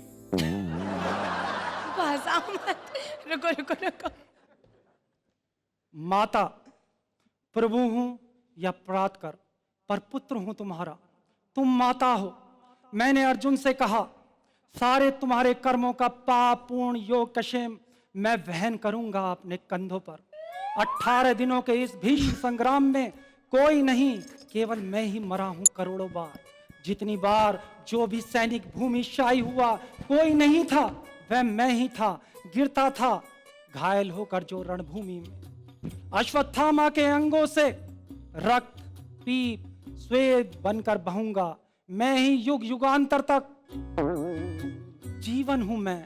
रुको रुको रुको। माता, प्रभु हूं या अपराध कर, पर पुत्र हूं तुम्हारा। तुम माता हो। मैंने अर्जुन से कहा, सारे तुम्हारे कर्मों का पाप पूर्ण योग कशेम मैं वहन करूंगा अपने कंधों पर। 18 दिनों के इस भीष्म संग्राम में कोई नहीं, केवल मैं ही मरा हूं करोड़ों बार। जितनी बार जो भी सैनिक भूमिशायी हुआ, कोई नहीं था, वह मैं ही था। गिरता था घायल होकर जो रणभूमि में, अश्वत्थामा के अंगों से रक्त पीप स्वेद बनकर बहूंगा। मैं ही युग युगांतर तक जीवन हूं मैं,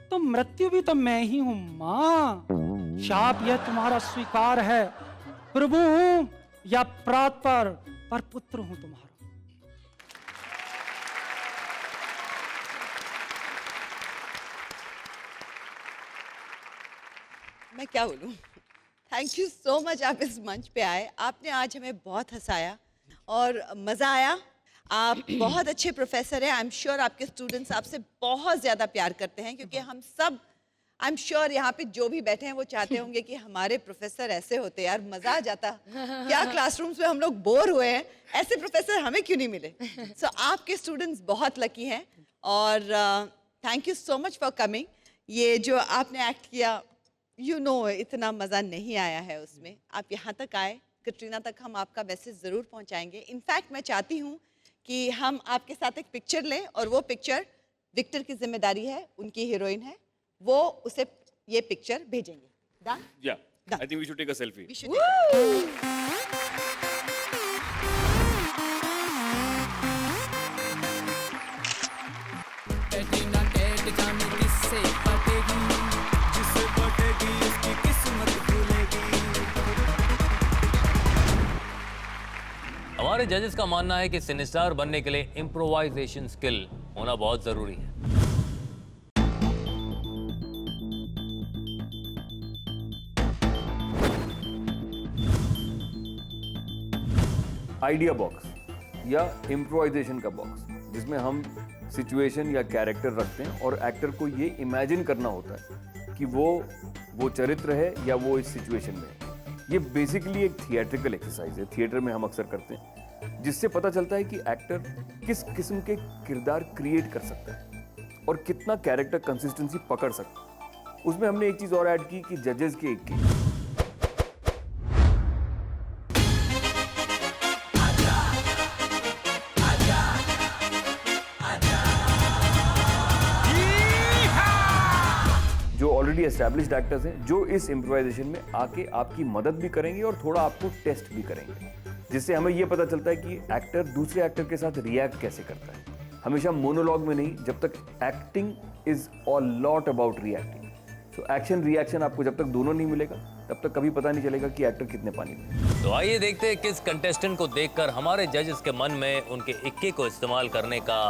तो मृत्यु भी तो मैं ही हूं मां। शाप यह तुम्हारा स्वीकार है, प्रभु हूं या प्रात पर पुत्र हूं तुम्हारा। मैं क्या बोलूं? थैंक यू सो मच, आप इस मंच पे आए। आपने आज हमें बहुत हंसाया और मज़ा आया। आप बहुत अच्छे प्रोफेसर हैं। आई एम श्योर आपके स्टूडेंट्स आपसे बहुत ज़्यादा प्यार करते हैं, क्योंकि हम सब आई एम श्योर यहाँ पे जो भी बैठे हैं वो चाहते होंगे कि हमारे प्रोफेसर ऐसे होते। यार मज़ा आ जाता, क्या क्लासरूम्स में हम लोग बोर हुए हैं, ऐसे प्रोफेसर हमें क्यों नहीं मिले। सो आपके स्टूडेंट्स बहुत लकी हैं और thank you so much for coming. ये जो आपने एक्ट किया, इतना मज़ा नहीं आया है उसमें। आप यहाँ तक आए, कटरीना तक हम आपका मैसेज ज़रूर पहुँचाएंगे। इनफैक्ट मैं चाहती हूँ कि हम आपके साथ एक पिक्चर लें और वो पिक्चर विक्टर की जिम्मेदारी है, उनकी हीरोइन है, वो उसे ये पिक्चर भेजेंगे। Done? Yeah, I think we should take a selfie. We should take Katrina Kaif जाने किससे पटेगी, जिससे पटेगी उसकी किस्मत खुलेगी। हमारे जजेस का मानना है कि सिनेस्टार बनने के लिए इम्प्रोवाइजेशन स्किल होना बहुत जरूरी है। आइडिया बॉक्स या इम्प्रोवाइजेशन का बॉक्स, जिसमें हम सिचुएशन या कैरेक्टर रखते हैं और एक्टर को ये इमेजिन करना होता है कि वो चरित्र है या वो इस सिचुएशन में है। ये बेसिकली एक थिएट्रिकल एक्सरसाइज है, थिएटर में हम अक्सर करते हैं, जिससे पता चलता है कि एक्टर किस किस्म के किरदार क्रिएट कर सकता है और कितना कैरेक्टर कंसिस्टेंसी पकड़ सकता है। उसमें हमने एक चीज़ और ऐड की कि जजेस के एक की जो ऑलरेडी एस्टैब्लिश्ड एक्टर्स हैं, जो इस इम्प्रोवाइजेशन में आके आपकी मदद भी करेंगे और थोड़ा आपको टेस्ट भी करेंगे, जिससे हमें ये पता चलता है कि एक्टर दूसरे एक्टर के साथ रिएक्ट कैसे करता है। हमेशा मोनोलॉग में नहीं, जब तक acting is all lot about reacting. So action reaction आपको जब तक दोनों नहीं मिलेगा, तब तक कभी पता नहीं चलेगा कि एक्टर कितने पानी में। तो आइए देखते हैं किस कंटेस्टेंट को देखकर हमारे जजेस के मन में उनके इक्के को इस्तेमाल करने का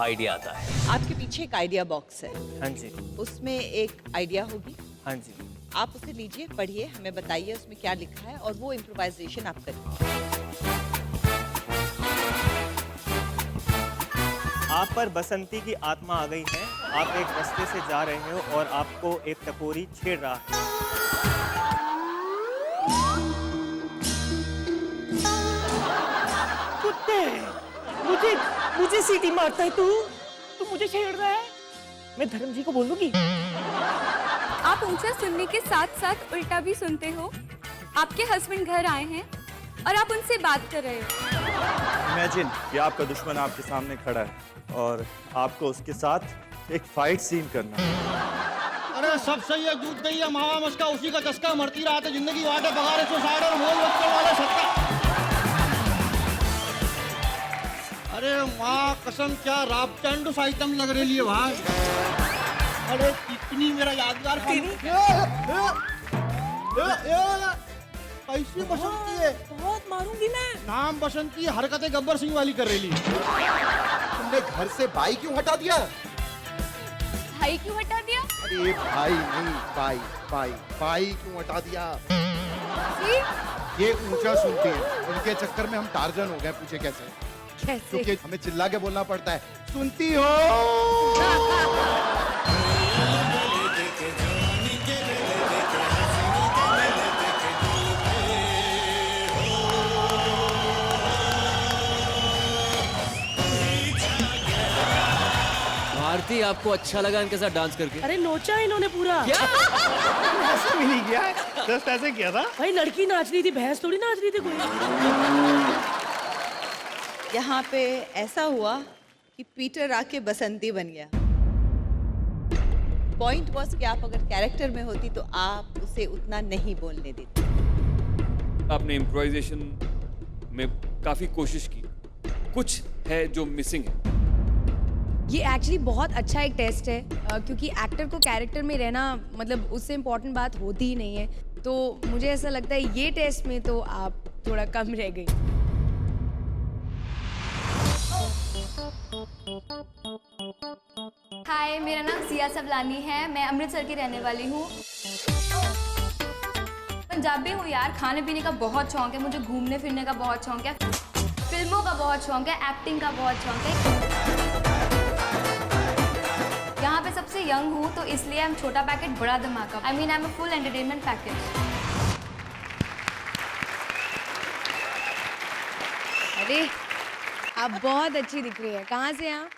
आइडिया आता है। आपके पीछे एक आइडिया बॉक्स है। हाँ जी। उसमें एक आइडिया होगी। हाँ जी। आप उसे लीजिए, पढ़िए, हमें बताइए उसमें क्या लिखा है और वो इम्प्रोवाइजेशन आप करिए। आप पर बसंती की आत्मा आ गई है। आप एक रास्ते से जा रहे हो और आपको एक टकोरी छेड़ रहा है। कुत्ते, मुझे सीटी मारता है तू मुझे छेड़ रहा है। मैं धर्म जी को बोल दूंगी। आप ऊंचा सुनने के साथ साथ उल्टा भी सुनते हो। आपके हस्बैंड घर आए हैं और आप उनसे बात कर रहे हो। इमेजिन कि आपका दुश्मन आपके सामने खड़ा है और आपको उसके साथ एक फाइट सीन करना है। अरे सब सही है, दूध दही है, मावा मस्का, उसी का चस्का, मरती रहा तो जिंदगी वाटे बगारे सुसाइड और मोल बच्चों वाले सट्टा। अरे माँ कसम, क्या रापचंड आइटम लग रही है वहाँ। अरे कितनी मेरा यादगार कैसी बसंती है। बहुत मारूंगी मैं। नाम बसंती, हरकतें गब्बर सिंह वाली कर रही। तुमने घर से भाई क्यों हटा दिया? भाई क्यों हटा दिया? अरे भाई नहीं, भाई क्यों हटा दिया? ये ऊंचा सुनती है, उनके चक्कर में हम टार्जन हो गए। पूछे कैसे? क्योंकि हमें चिल्ला के बोलना पड़ता है, सुनती हो? भारती, आपको अच्छा लगा इनके साथ डांस करके? अरे नोचा इन्होंने पूरा। क्या? ऐसा भी नहीं किया, जस्ट ऐसे किया था। भाई लड़की नाच रही थी, भैंस थोड़ी नाच रही थी कोई। यहाँ पे ऐसा हुआ कि पीटर आके बसंती बन गया। पॉइंट वॉज कि आप अगर कैरेक्टर में होती तो आप उसे उतना नहीं बोलने देती। आपने इम्प्रोवाइजेशन में काफी कोशिश की, कुछ है जो मिसिंग है। ये एक्चुअली बहुत अच्छा एक टेस्ट है क्योंकि एक्टर को कैरेक्टर में रहना मतलब उससे इम्पोर्टेंट बात होती ही नहीं है। तो मुझे ऐसा लगता है ये टेस्ट में तो आप थोड़ा कम रह गई। हाय, मेरा नाम सिया सबलानी है, मैं अमृतसर की रहने वाली हूँ। पंजाबी हूँ यार, खाने पीने का बहुत शौक है, मुझे घूमने फिरने का बहुत शौक है, फिल्मों का बहुत शौक है, एक्टिंग का बहुत शौक है। यहाँ पे सबसे यंग हूँ तो इसलिए हम छोटा पैकेट बड़ा धमाका। I mean I am a full entertainment package. अरे आप बहुत अच्छी दिख रही है। कहाँ से आप?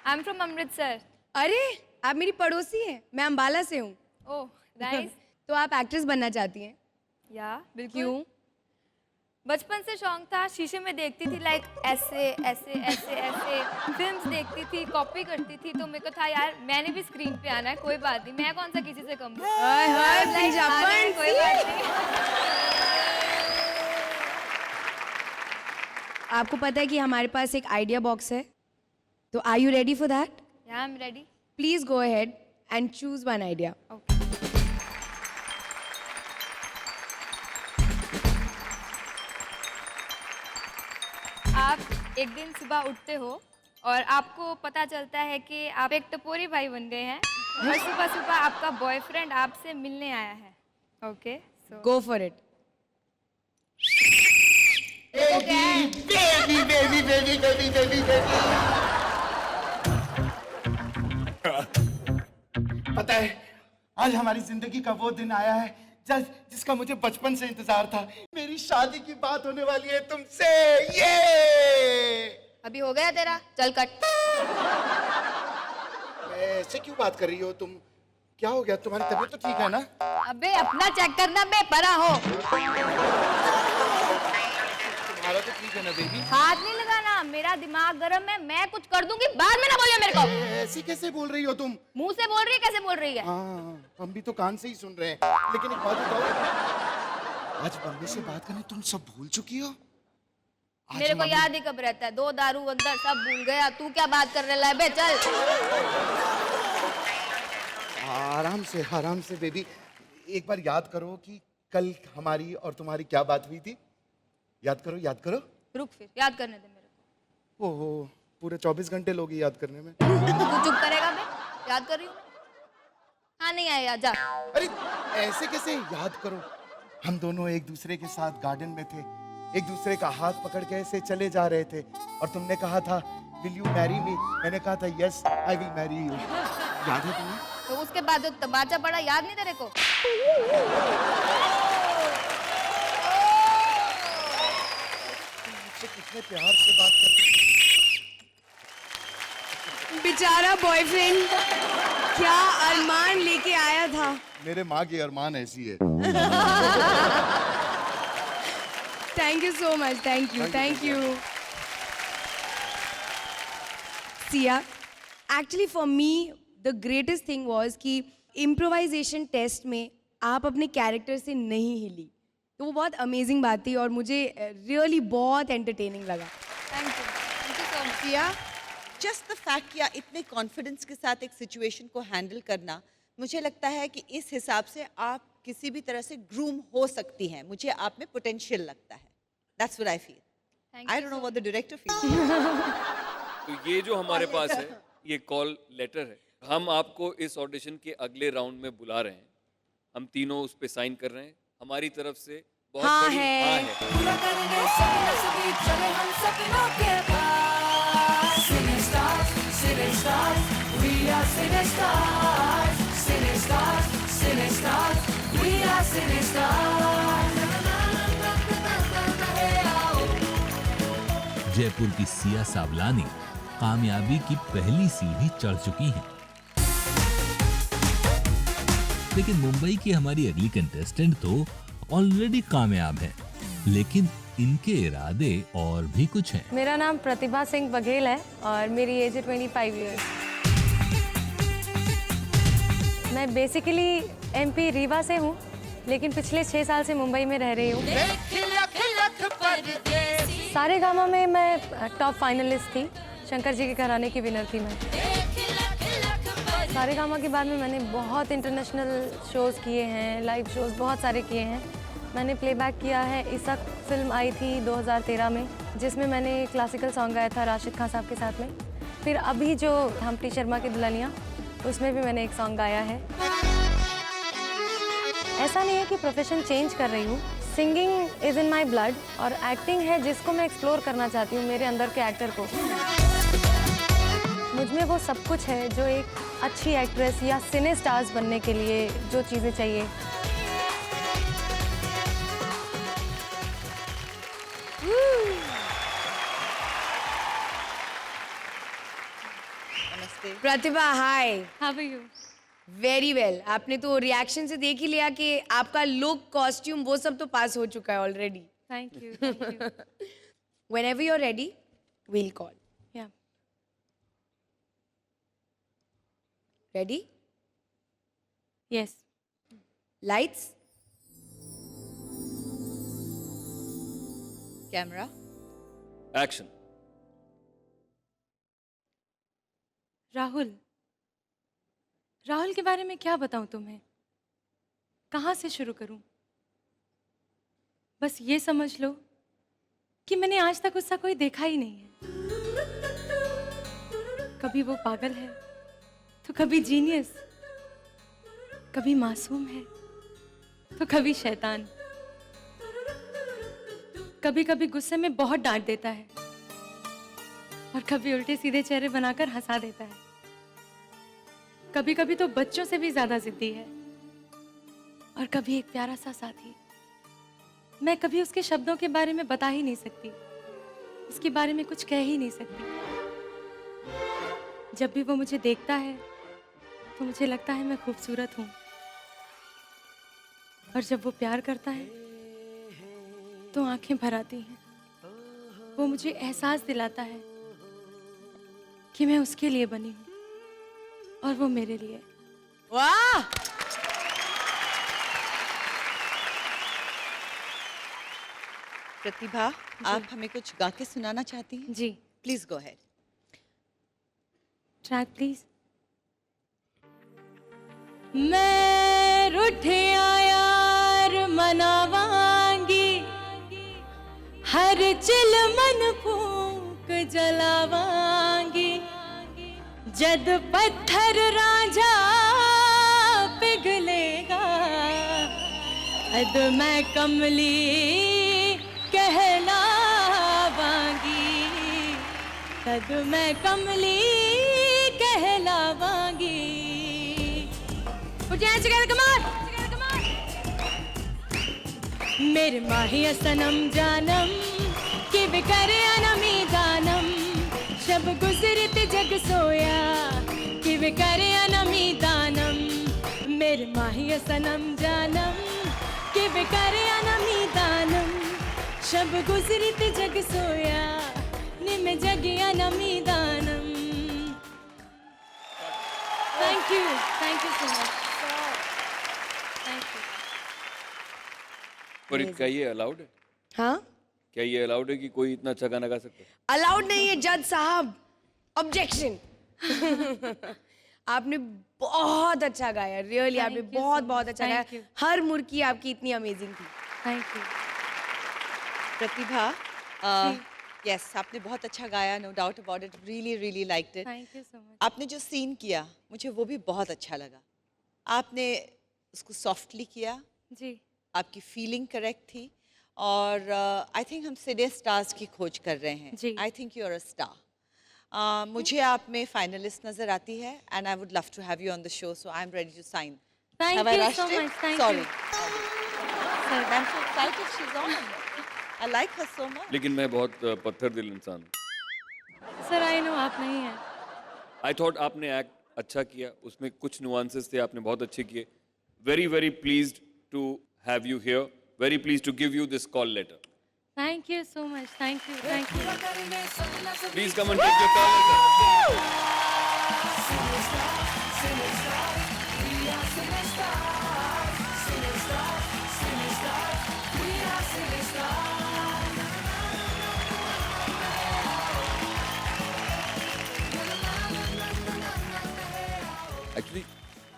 I am from Amritsar. अरे आप मेरी पड़ोसी हैं, मैं अम्बाला से हूँ। Oh nice. तो आप एक्ट्रेस बनना चाहती हैं? या बिल्कुल। क्यों? बचपन से शौक था, शीशे में देखती थी लाइक ऐसे ऐसे ऐसे ऐसे फिल्म्स देखती थी, कॉपी करती थी, तो मेरे को था यार मैंने भी स्क्रीन पे आना है, कोई बात नहीं, मैं कौन सा किसी से कम हूँ। कोई बात नहीं। आपको पता है कि हमारे पास एक आइडिया बॉक्स है, तो are you ready for that? या I am ready. Please go ahead and choose one idea. आप एक दिन सुबह उठते हो और आपको पता चलता है कि आप एक टपोरी भाई बन गए हैं और सुबह सुबह आपका बॉयफ्रेंड आपसे मिलने आया है। Okay, so go for it. Baby baby baby baby baby baby. पता है आज हमारी जिंदगी का वो दिन आया है जिसका मुझे बचपन से इंतजार था। मेरी शादी की बात होने वाली है तुमसे। ये अभी हो गया तेरा, चल कट। ऐसे क्यों बात कर रही हो तुम? क्या हो गया? तुम्हारी तबीयत तो ठीक है ना? अबे अपना चेक करना, मैं परा हो। तुम्हारा तो ठीक है ना बेबी? हाथ नहीं लगाना, मेरा दिमाग गर्म है, मैं कुछ कर दूंगी, बाद में ना बोलिए मेरे को। ऐसी कैसे बोल रही हो तुम? मुंह से बोल रही है, कैसे बोल रही है? हाँ, हम भी तो कान से ही सुन रहे हैं। लेकिन एक बात बताओ, आज मम्मी से बात करने तुम सब भूल चुकी हो? मेरे को याद ही कब रहता है, 2 दारू अंदर सब भूल गया। तू क्या बात कर रहा है बे? चल आराम से बेबी। एक बार याद करो कि कल हमारी और तुम्हारी क्या बात हुई थी। याद करो। रुक, फिर याद करने दे मेरे को। ओहो, पूरे 24 घंटे लोगे याद करने में। तू चुप करेगा बे? याद कर रही हूँ। हाँ नहीं आया, जा। अरे ऐसे कैसे याद करो? हम दोनों एक दूसरे के साथ गार्डन में थे, एक दूसरे का हाथ पकड़ के ऐसे चले जा रहे थे और तुमने कहा था विल यू मैरी मी? मैंने कहा था yes I will marry you. याद है तुम्हें? तो उसके बाद जो तमाचा पड़ा, याद नहीं तेरे को? कितने प्यार से बात करती। बेचारा बॉयफ्रेंड क्या अरमान लेके आया था। मेरे माँ की अरमान ऐसी है। Thank you so much. Thank you Siya. Actually for me the greatest thing was कि इम्प्रोवाइजेशन टेस्ट में आप अपने कैरेक्टर से नहीं हिली, तो वो बहुत अमेजिंग बात थी और मुझे रियली बहुत एंटरटेनिंग लगा। Thank you so much. Siya, just the fact कि इतने कॉन्फिडेंस के साथ एक सिचुएशन को हैंडल करना, मुझे लगता है कि इस हिसाब से आप किसी भी तरह से ग्रूम हो सकती हैं। मुझे आप में पोटेंशियल लगता है। That's what I feel. I don't know what the director feels. तो ये जो हमारे पास है, ये कॉल लेटर है। हम आपको इस ऑडिशन के अगले राउंड में बुला रहे हैं। हम तीनों उस पे साइन कर रहे हैं। हमारी तरफ से बहुत हाँ बड़ी है। हाँ है। जयपुर की सिया सावलानी कामयाबी की पहली सीढ़ी चढ़ चुकी हैं। लेकिन मुंबई की हमारी अगली कंटेस्टेंट तो ऑलरेडी कामयाब है, लेकिन इनके इरादे और भी कुछ हैं। मेरा नाम प्रतिभा सिंह बघेल है और मेरी एज है 25 इयर्स। मैं बेसिकली एमपी रीवा से हूँ, लेकिन पिछले 6 साल से मुंबई में रह रही हूँ। सारेगामा में मैं टॉप फाइनलिस्ट थी, शंकर जी के घराने की विनर थी मैं। सारेगामा के बाद में मैंने बहुत इंटरनेशनल शोज़ किए हैं, लाइव शोज़ बहुत सारे किए हैं। मैंने प्लेबैक किया है, इसा फिल्म आई थी 2013 में, जिसमें मैंने क्लासिकल सॉन्ग गाया था राशिद खान साहब के साथ में। फिर अभी जो हम्प्टी शर्मा की दुल्हनिया, उसमें भी मैंने एक सॉन्ग गाया है। ऐसा नहीं है कि प्रोफेशन चेंज कर रही हूँ, singing is in my blood और एक्टिंग है जिसको मैं एक्सप्लोर करना चाहती हूँ, मेरे अंदर के एक्टर को। मुझ में वो सब कुछ है जो एक अच्छी एक्ट्रेस या सिने स्टार्स बनने के लिए जो चीज़ें चाहिए। Pratibha hi. How are you? Very well. आपने तो रिएक्शन से देख ही लिया कि आपका लुक, कॉस्ट्यूम, वो सब तो पास हो चुका है already. Thank you, thank you. Whenever you're ready, we'll call. Yeah. Ready? Yes. Lights. Camera. Action. Rahul, Rahul के बारे में क्या बताऊं तुम्हें? कहाँ से शुरू करूं? बस ये समझ लो कि मैंने आज तक उसका कोई देखा ही नहीं है। कभी वो पागल है, तो कभी जीनियस, कभी मासूम है, तो कभी शैतान। कभी कभी गुस्से में बहुत डांट देता है और कभी उल्टे सीधे चेहरे बनाकर हंसा देता है। कभी कभी तो बच्चों से भी ज्यादा जिद्दी है और कभी एक प्यारा सा साथी। मैं कभी उसके शब्दों के बारे में बता ही नहीं सकती, उसके बारे में कुछ कह ही नहीं सकती। जब भी वो मुझे देखता है तो मुझे लगता है मैं खूबसूरत हूँ, और जब वो प्यार करता है तो आंखें भर आती हैं। वो मुझे एहसास दिलाता है कि मैं उसके लिए बनी हूँ और वो मेरे लिए। वाह! प्रतिभा, आप हमें कुछ गा के सुनाना चाहती हैं? जी। Please go ahead. Track please. मैं रुठिया यार मनावांगी, हर चिल मन फूक जलावांगी। जद पत्थर राजा पिघलेगा, अद मैं कमली कहलावांगी, तद मैं कमली कहलावांगी। Put your hands together, come on! मेरे माहिया सनम जानम कि बिकर अनमी दानम, शब गुजरत जग सोया कि बिकर अनमी दानम। मेरे माहिया सनम जानम कि बिकर अनमी दानम, शब गुजरत जग सोया निम जग अनमी दानम। Thank you so much. Thank you. पर क्या ये अलाउड है? हाँ? क्या ये अलाउड है कि कोई इतना अच्छा गाना गा सकता है? अलाउड नहीं है जज साहब, ऑब्जेक्शन। आपने बहुत अच्छा गाया, रियली आपने बहुत अच्छा गाया। हर मुर्की आपकी इतनी अमेजिंग थी। Thank you Pratibha. यस, आपने बहुत अच्छा गाया, no doubt about it. Really liked it. Thank you so much. आपने जो सीन किया मुझे वो भी बहुत अच्छा लगा। आपने उसको सॉफ्टली किया जी। आपकी फीलिंग करेक्ट थी, और आई थिंक हम सिने स्टार्स की खोज कर रहे हैं। I think you are a star. मुझे आप में फाइनलिस्ट नजर आती है, and I would love to have you on the show, so I am ready to sign. Thank you so much. Thank you. Sorry. I'm so excited she's on. I like her so much. लेकिन मैं बहुत पत्थर दिल इंसान हूँ। Sir I know आप नहीं हैं। आई थॉट आपने एक्ट अच्छा किया, उसमें कुछ नुआंसेस थे, आपने बहुत अच्छे किए। Very pleased to have you here, very pleased to give you this call letter. Thank you so much. Thank you. Thank you. Please come and take your turn. Actually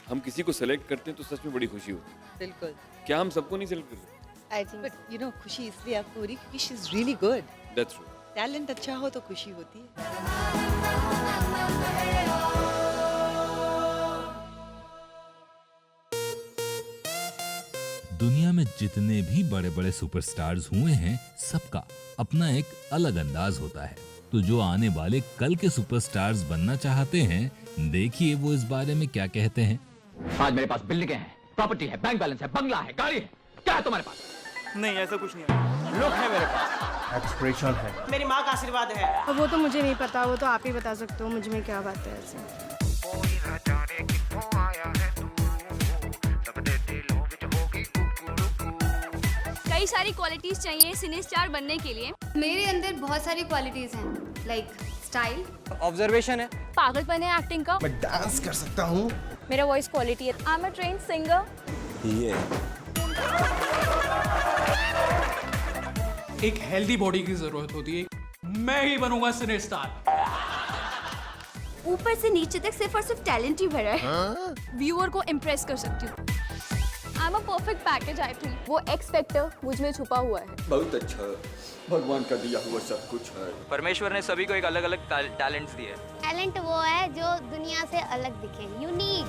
हम किसी को सेलेक्ट करते हैं तो सच में बड़ी खुशी होती है। बिल्कुल। क्या हम सबको नहीं सेलेक्ट करते? I think but you know खुशी इसलिए आपको हो रही क्योंकि she is really good. That's true. Talent अच्छा हो तो खुशी होती है। दुनिया में जितने भी बड़े बड़े सुपरस्टार्स हुए हैं, सबका अपना एक अलग अंदाज होता है। तो जो आने वाले कल के सुपरस्टार्स बनना चाहते हैं, देखिए वो इस बारे में क्या कहते हैं। आज मेरे पास बिल्डिंगें हैं, प्रॉपर्टी है, बैंक बैलेंस है, बंगला है, गाड़ी है। क्या है तुम्हारे पास? नहीं, ऐसा कुछ नहीं है। लुक है मेरे पास, एक्सप्रेशन है, मेरी माँ का आशीर्वाद है। अब वो तो मुझे नहीं पता, वो तो आप ही बता सकते हो मुझ में क्या बात है ऐसे। कई सारी क्वालिटीज चाहिए सिने स्टार बनने के लिए। मेरे अंदर बहुत सारी क्वालिटीज हैं, लाइक स्टाइल, ऑब्जर्वेशन है, पागलपन है एक्टिंग का, मैं डांस कर सकता हूँ, मेरा वॉइस क्वालिटी है, I am a trained singer. ये एक हेल्दी बॉडी की जरूरत होती है। मैं ही बनूंगा सिने स्टार। ऊपर से नीचे तक सिर्फ और सिर्फ टैलेंट ही भरा है। व्यूअर को इम्प्रेस कर सकती हूँ। आई am a perfect package I think. वो एक्स फैक्टर मुझ में छुपा हुआ है। बहुत अच्छा, भगवान का दिया हुआ सब कुछ है। परमेश्वर ने सभी को एक अलग अलग टैलेंट्स दिए। टैलेंट वो है जो दुनिया से अलग दिखे, यूनिक।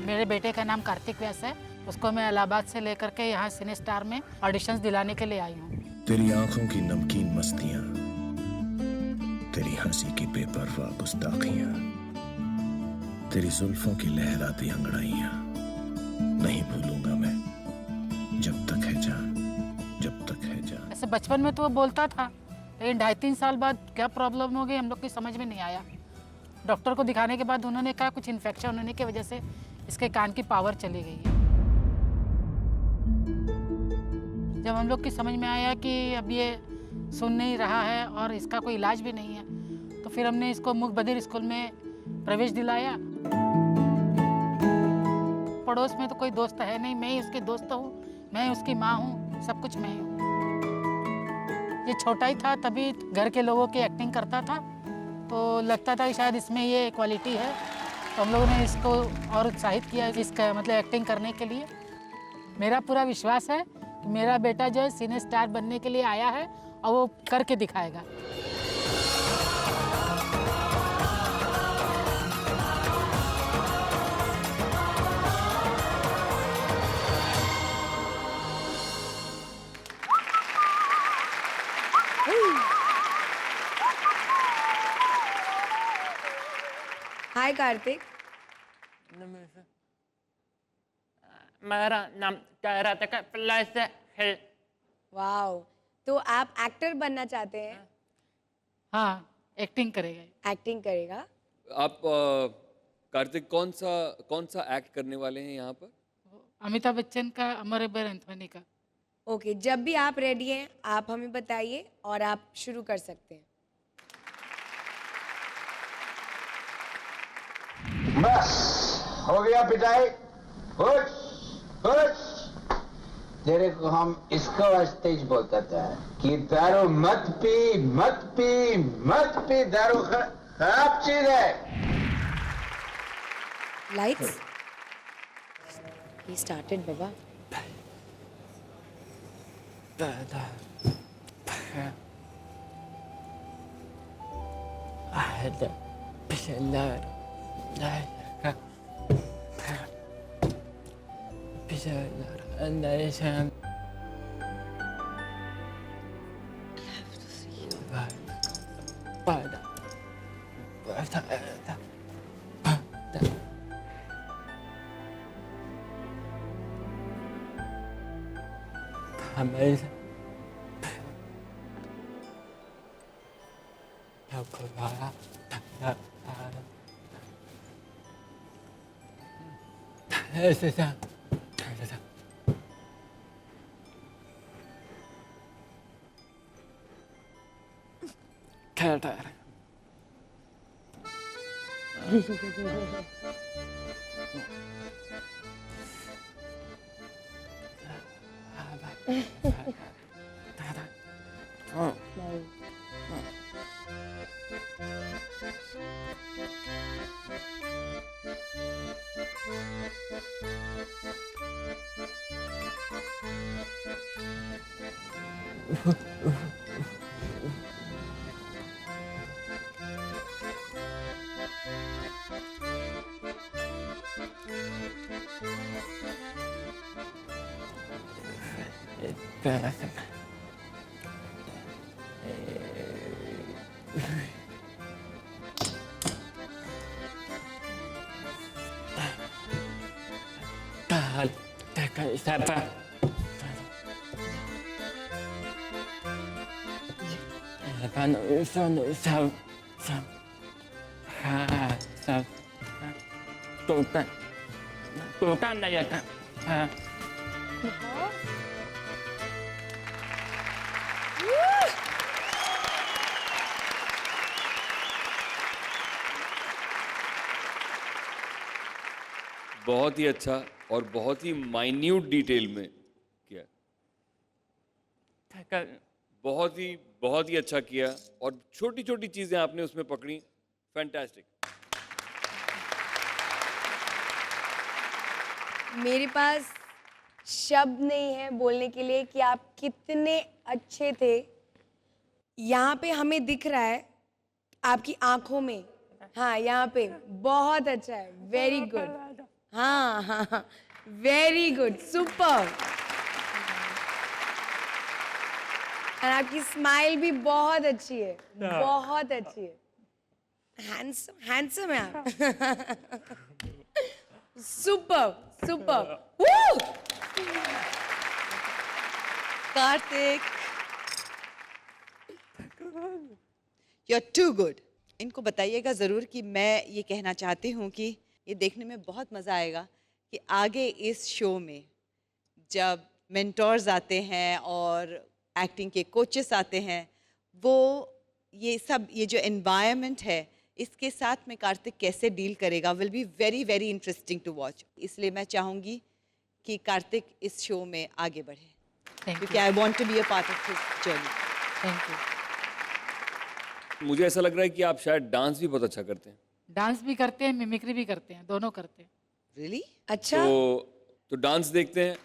मेरे बेटे का नाम कार्तिक व्यास है। उसको मैं इलाहाबाद से लेकर के यहाँ सिने स्टार में ऑडिशंस दिलाने के लिए आई हूँ। तेरी आंखों की नमकीन मस्तियां, तेरी हंसी की बेपरवाह गुस्ताखियां, तेरी जुल्फों की लहराती अंगड़ाइयां नहीं भूलूंगा मैं, जब तक है जान, जब तक है जान। ऐसे बचपन में तो वो बोलता था, लेकिन 2.5-3 साल बाद क्या प्रॉब्लम हो गई हम लोग की समझ में नहीं आया। डॉक्टर को दिखाने के बाद उन्होंने कहा कुछ इन्फेक्शन होने की वजह से इसके कान की पावर चली गई है। जब हम लोग की समझ में आया कि अब ये सुन नहीं रहा है और इसका कोई इलाज भी नहीं है, तो फिर हमने इसको मूक बधिर स्कूल में प्रवेश दिलाया। पड़ोस में तो कोई दोस्त है नहीं, मैं ही उसके दोस्त हूँ, मैं उसकी माँ हूँ, सब कुछ मैं हूँ। ये छोटा ही था तभी घर के लोगों की एक्टिंग करता था, तो लगता था कि शायद इसमें ये क्वालिटी है, तो हम लोगों ने इसको और उत्साहित किया इसका मतलब एक्टिंग करने के लिए। मेरा पूरा विश्वास है कि मेरा बेटा जो है सिने स्टार बनने के लिए आया है और वो करके दिखाएगा। हाय कार्तिक। मेरा नाम कार्तिक है। वाओ, तो आप एक्टर बनना चाहते हैं? हाँ, एक्टिंग करेगा। एक्टिंग करेगा। आप कार्तिक कौन सा एक्ट करने वाले हैं यहाँ पर? अमिताभ बच्चन का, अमर अकबर एंथोनी का। ओके, जब भी आप रेडी हैं आप हमें बताइए और आप शुरू कर सकते हैं। बस हो गया पिटाई, खुश खुश। तेरे को हम इसको स्टेज बोलते थे कि दारू मत पी मत पी मत पी, दारू खराब चीज है। लाइट्स, he started बाबा। खेलता है बहुत ही अच्छा और बहुत ही माइन्यूट डिटेल में किया। बहुत ही अच्छा किया और छोटी छोटी चीजें आपने उसमें पकड़ी। फैंटास्टिक। मेरे पास शब्द नहीं है बोलने के लिए कि आप कितने अच्छे थे। यहाँ पे हमें दिख रहा है आपकी आंखों में, हाँ यहाँ पे बहुत अच्छा है। Very good. हाँ हाँ, वेरी गुड, सुपर। और आपकी स्माइल भी बहुत अच्छी है, बहुत अच्छी है। हैंडसम हैंडसम है आप। Super super. Kartik, you are too good. इनको बताइएगा ज़रूर कि मैं ये कहना चाहती हूँ कि ये देखने में बहुत मज़ा आएगा कि आगे इस शो में जब मेंटोर्स आते हैं और एक्टिंग के कोचेस आते हैं, वो ये जो एनवायरनमेंट है इसके साथ में कार्तिक कैसे डील करेगा will be very very interesting to watch. इसलिए मैं चाहूँगी कि कार्तिक इस शो में आगे बढ़े, क्योंकि I want to be a part of his journey. Thank you. मुझे ऐसा लग रहा है कि आप शायद डांस भी बहुत अच्छा करते हैं। डांस भी करते हैं, मिमिक्री भी करते हैं, दोनों करते हैं। रियली? अच्छा। तो डांस देखते हैं।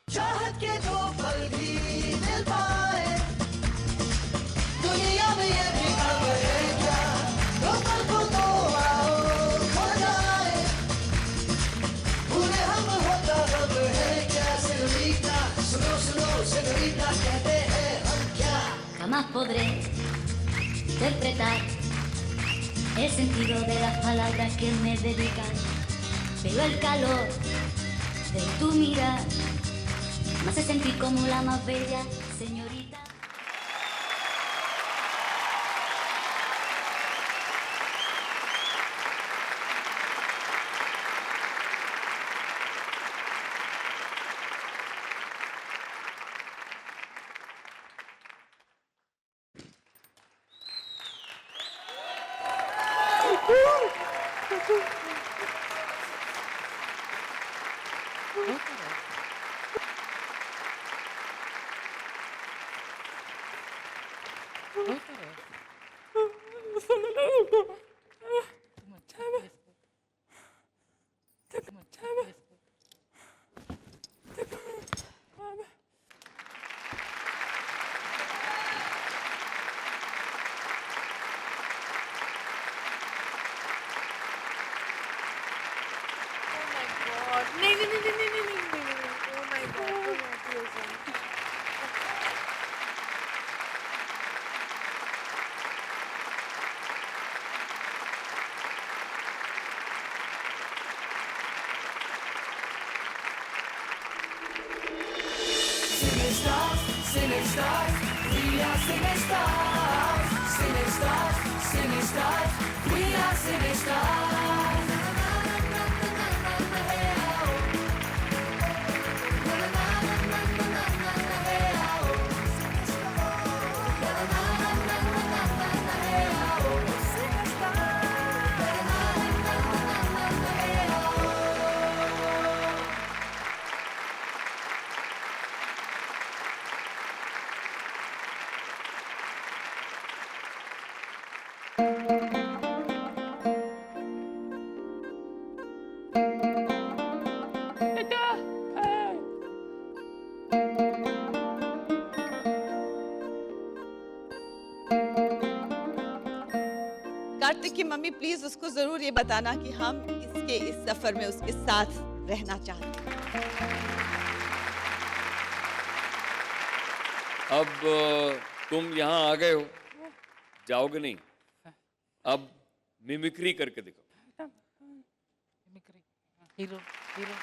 चाहत के दो पल भी मिल पाए, दुनिया में ये भी खबर है क्या, दो पल को तो आओ खो जाए, भूले हम होता रब है क्या, सेनोरिटा सुनो सुनो सेनोरिटा कहते हैं हम क्या। Jamás podré interpretar el sentido de las palabras que me dedican, pero el calor de tu mirar me hace sentir como la más bella señorita. Cinestars, we are Cinestars. Cinestars, Cinestars, we are Cinestars. उसकी mummy please उसको जरूर ये बताना कि हम इसके इस सफर में उसके साथ रहना चाहते हैं। अब तुम यहाँ आ गए हो, जाओगे नहीं। अब मिमिक्री करके दिखाओ। Hero hero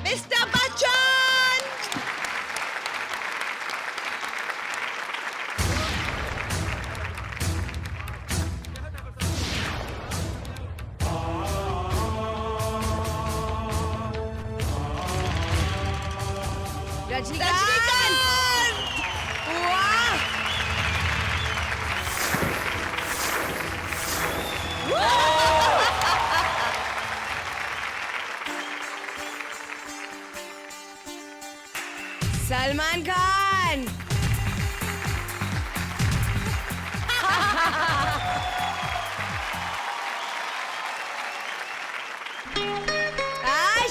mister Bachchan, Rajinikanth, वाह, Salman Khan,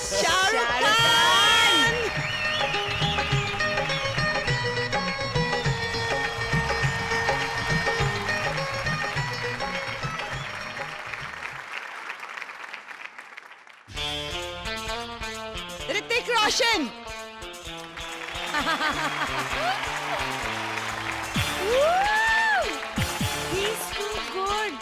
Shahrukh Khan, Hrithik Roshan, Woo! He's so good.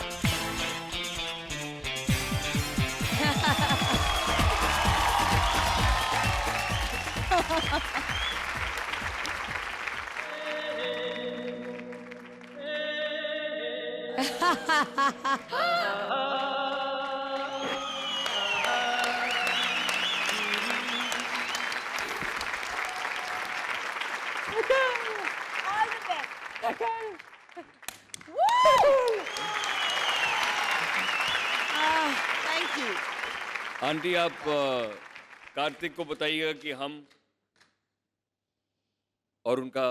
All the best. Thank you. Aunty आप कार्तिक को बताइएगा कि हम और उनका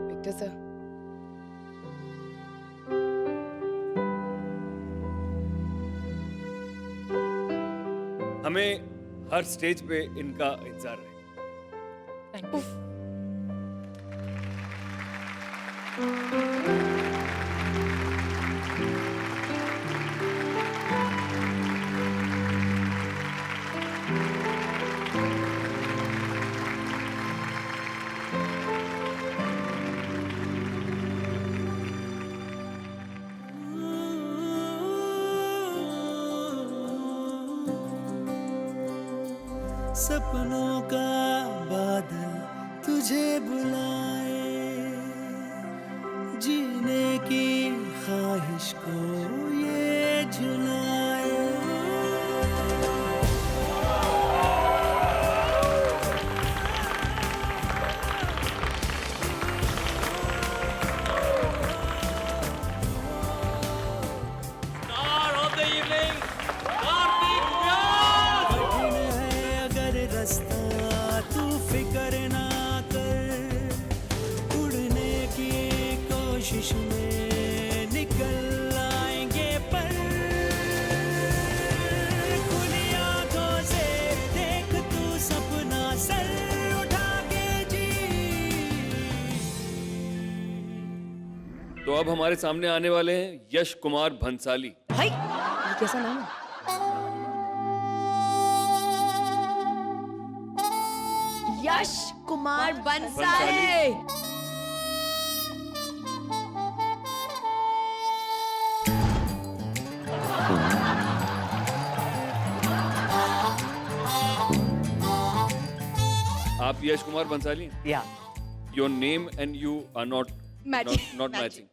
विक्टर सर, हमें हर स्टेज पे इनका इंतजार रहेगा। Thank you. सपनों का बादल तुझे बुलाए, जीने की ख्वाहिश को ये झुलाए। Star of the evening, Kartik Vyas! कठिन है अगर रास्ता तू फिक्र ना कर, उड़ने की कोशिश में निकल आएंगे पर। खुली आंखों से देख तू सपना सर उठा के जी। तो अब हमारे सामने आने वाले हैं यश कुमार भंसाली। हाय, ये कैसा नाम है? यश कुमार बंसाली। आप यश कुमार बंसाली? या your name and you are not Matching. Matching.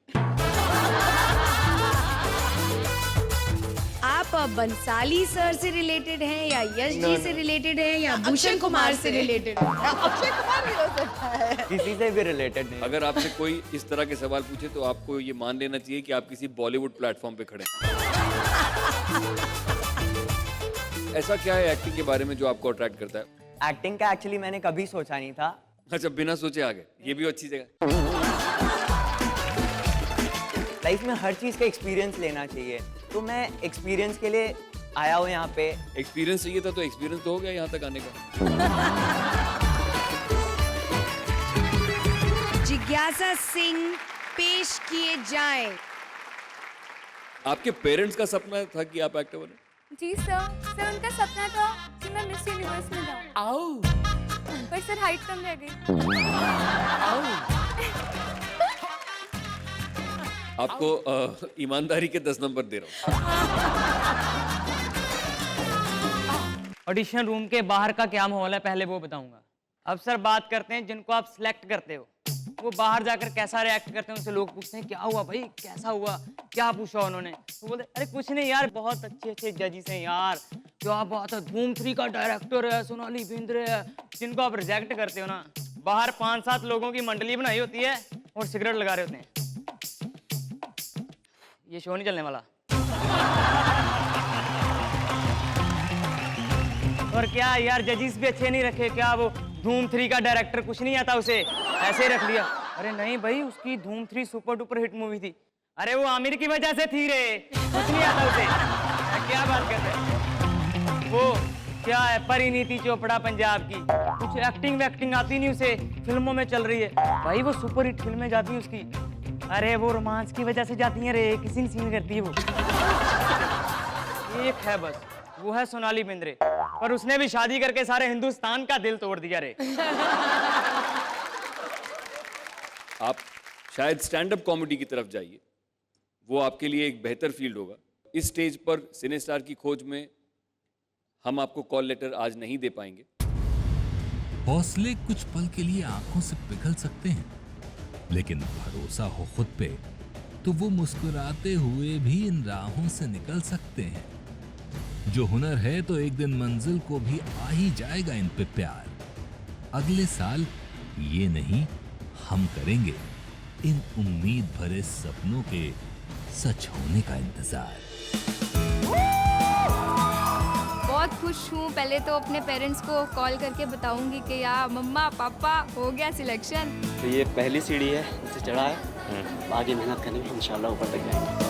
आप बंसाली सर से रिलेटेड हैं या यश जी से रिलेटेड हैं या भूषण कुमार से रिलेटेड हैं? अक्षय कुमार भी हो सकता है। किसी से भी रिलेटेड नहीं। अगर आपसे कोई इस तरह के सवाल पूछे तो आपको ये मान लेना चाहिए कि आप किसी बॉलीवुड प्लेटफॉर्म पे खड़े हैं। ऐसा क्या है एक्टिंग के बारे में जो आपको अट्रैक्ट करता है? एक्टिंग का एक्चुअली मैंने कभी सोचा नहीं था। अच्छा, बिना सोचे आ गए, ये भी अच्छी जगह। लाइफ में हर चीज़ का एक्सपीरियंस लेना चाहिए, तो मैं एक्सपीरियंस के लिए आया हूँ यहाँ पे। एक्सपीरियंस चाहिए था तो एक्सपीरियंस तो हो गया यहाँ तक आने का। जिज्ञासा सिंह पेश किए जाएं। आपके पेरेंट्स का सपना था कि आप एक्टर बने? जी सर, उनका सपना था कि मैं मिस यूनिवर्स में जाऊँ। पर सर हाइट कम रह गई। आपको ईमानदारी के 10 नंबर दे रहा हूँ। ऑडिशन रूम के बाहर का क्या माहौल है पहले वो बताऊंगा। अब सर बात करते हैं जिनको आप सिलेक्ट करते हो, वो बाहर जाकर कैसा रिएक्ट करते हैं। उनसे लोग पूछते हैं क्या हुआ भाई, कैसा हुआ, क्या पूछा उन्होंने, तो बोलते अरे कुछ नहीं यार, बहुत अच्छे अच्छे जजेस हैं यार, क्या बात है, धूम 3 का डायरेक्टर है, सोनाली बेंद्रे है। जिनको आप रिजेक्ट करते हो ना, बाहर 5-7 लोगों की मंडली बनाई होती है और सिगरेट लगा रहे होते हैं। ये शो नहीं चलने वाला। और क्या यार, जजेस भी अच्छे नहीं रखे क्या? वो धूम 3 का डायरेक्टर कुछ नहीं आता उसे, ऐसे ही रख लिया। अरे नहीं भाई, उसकी धूम 3 सुपर डुपर हिट मूवी थी। अरे वो आमिर की वजह से थी रे, कुछ नहीं आता उसे। क्या बात करते हैं? वो क्या है, परिणीति चोपड़ा पंजाब की, कुछ एक्टिंग वैक्टिंग आती नहीं उसे, फिल्मों में चल रही है भाई, वो सुपर हिट फिल्में जाती है उसकी। अरे वो रोमांस की वजह से जाती है रे, किसी नहीं सीन करती है वो। एक है बस, वो है सोनाली बेंद्रे, पर उसने भी शादी करके सारे हिंदुस्तान का दिल तोड़ दिया रे। आप शायद स्टैंड अप कॉमेडी की तरफ जाइए, वो आपके लिए एक बेहतर फील्ड होगा। इस स्टेज पर सिनेस्टार की खोज में हम आपको कॉल लेटर आज नहीं दे पाएंगे। हौसले कुछ पल के लिए आंखों से पिघल सकते हैं, लेकिन भरोसा हो खुद पे तो वो मुस्कुराते हुए भी इन राहों से निकल सकते हैं। जो हुनर है तो एक दिन मंजिल को भी आ ही जाएगा इन पे प्यार। अगले साल ये नहीं, हम करेंगे इन उम्मीद भरे सपनों के सच होने का इंतजार। बहुत खुश हूँ। पहले तो अपने पेरेंट्स को कॉल करके बताऊंगी कि यार मम्मा पापा हो गया सिलेक्शन। तो ये पहली सीढ़ी है, इसे चढ़ा है, आगे मेहनत करने में इंशाल्लाह ऊपर तक जाएंगे।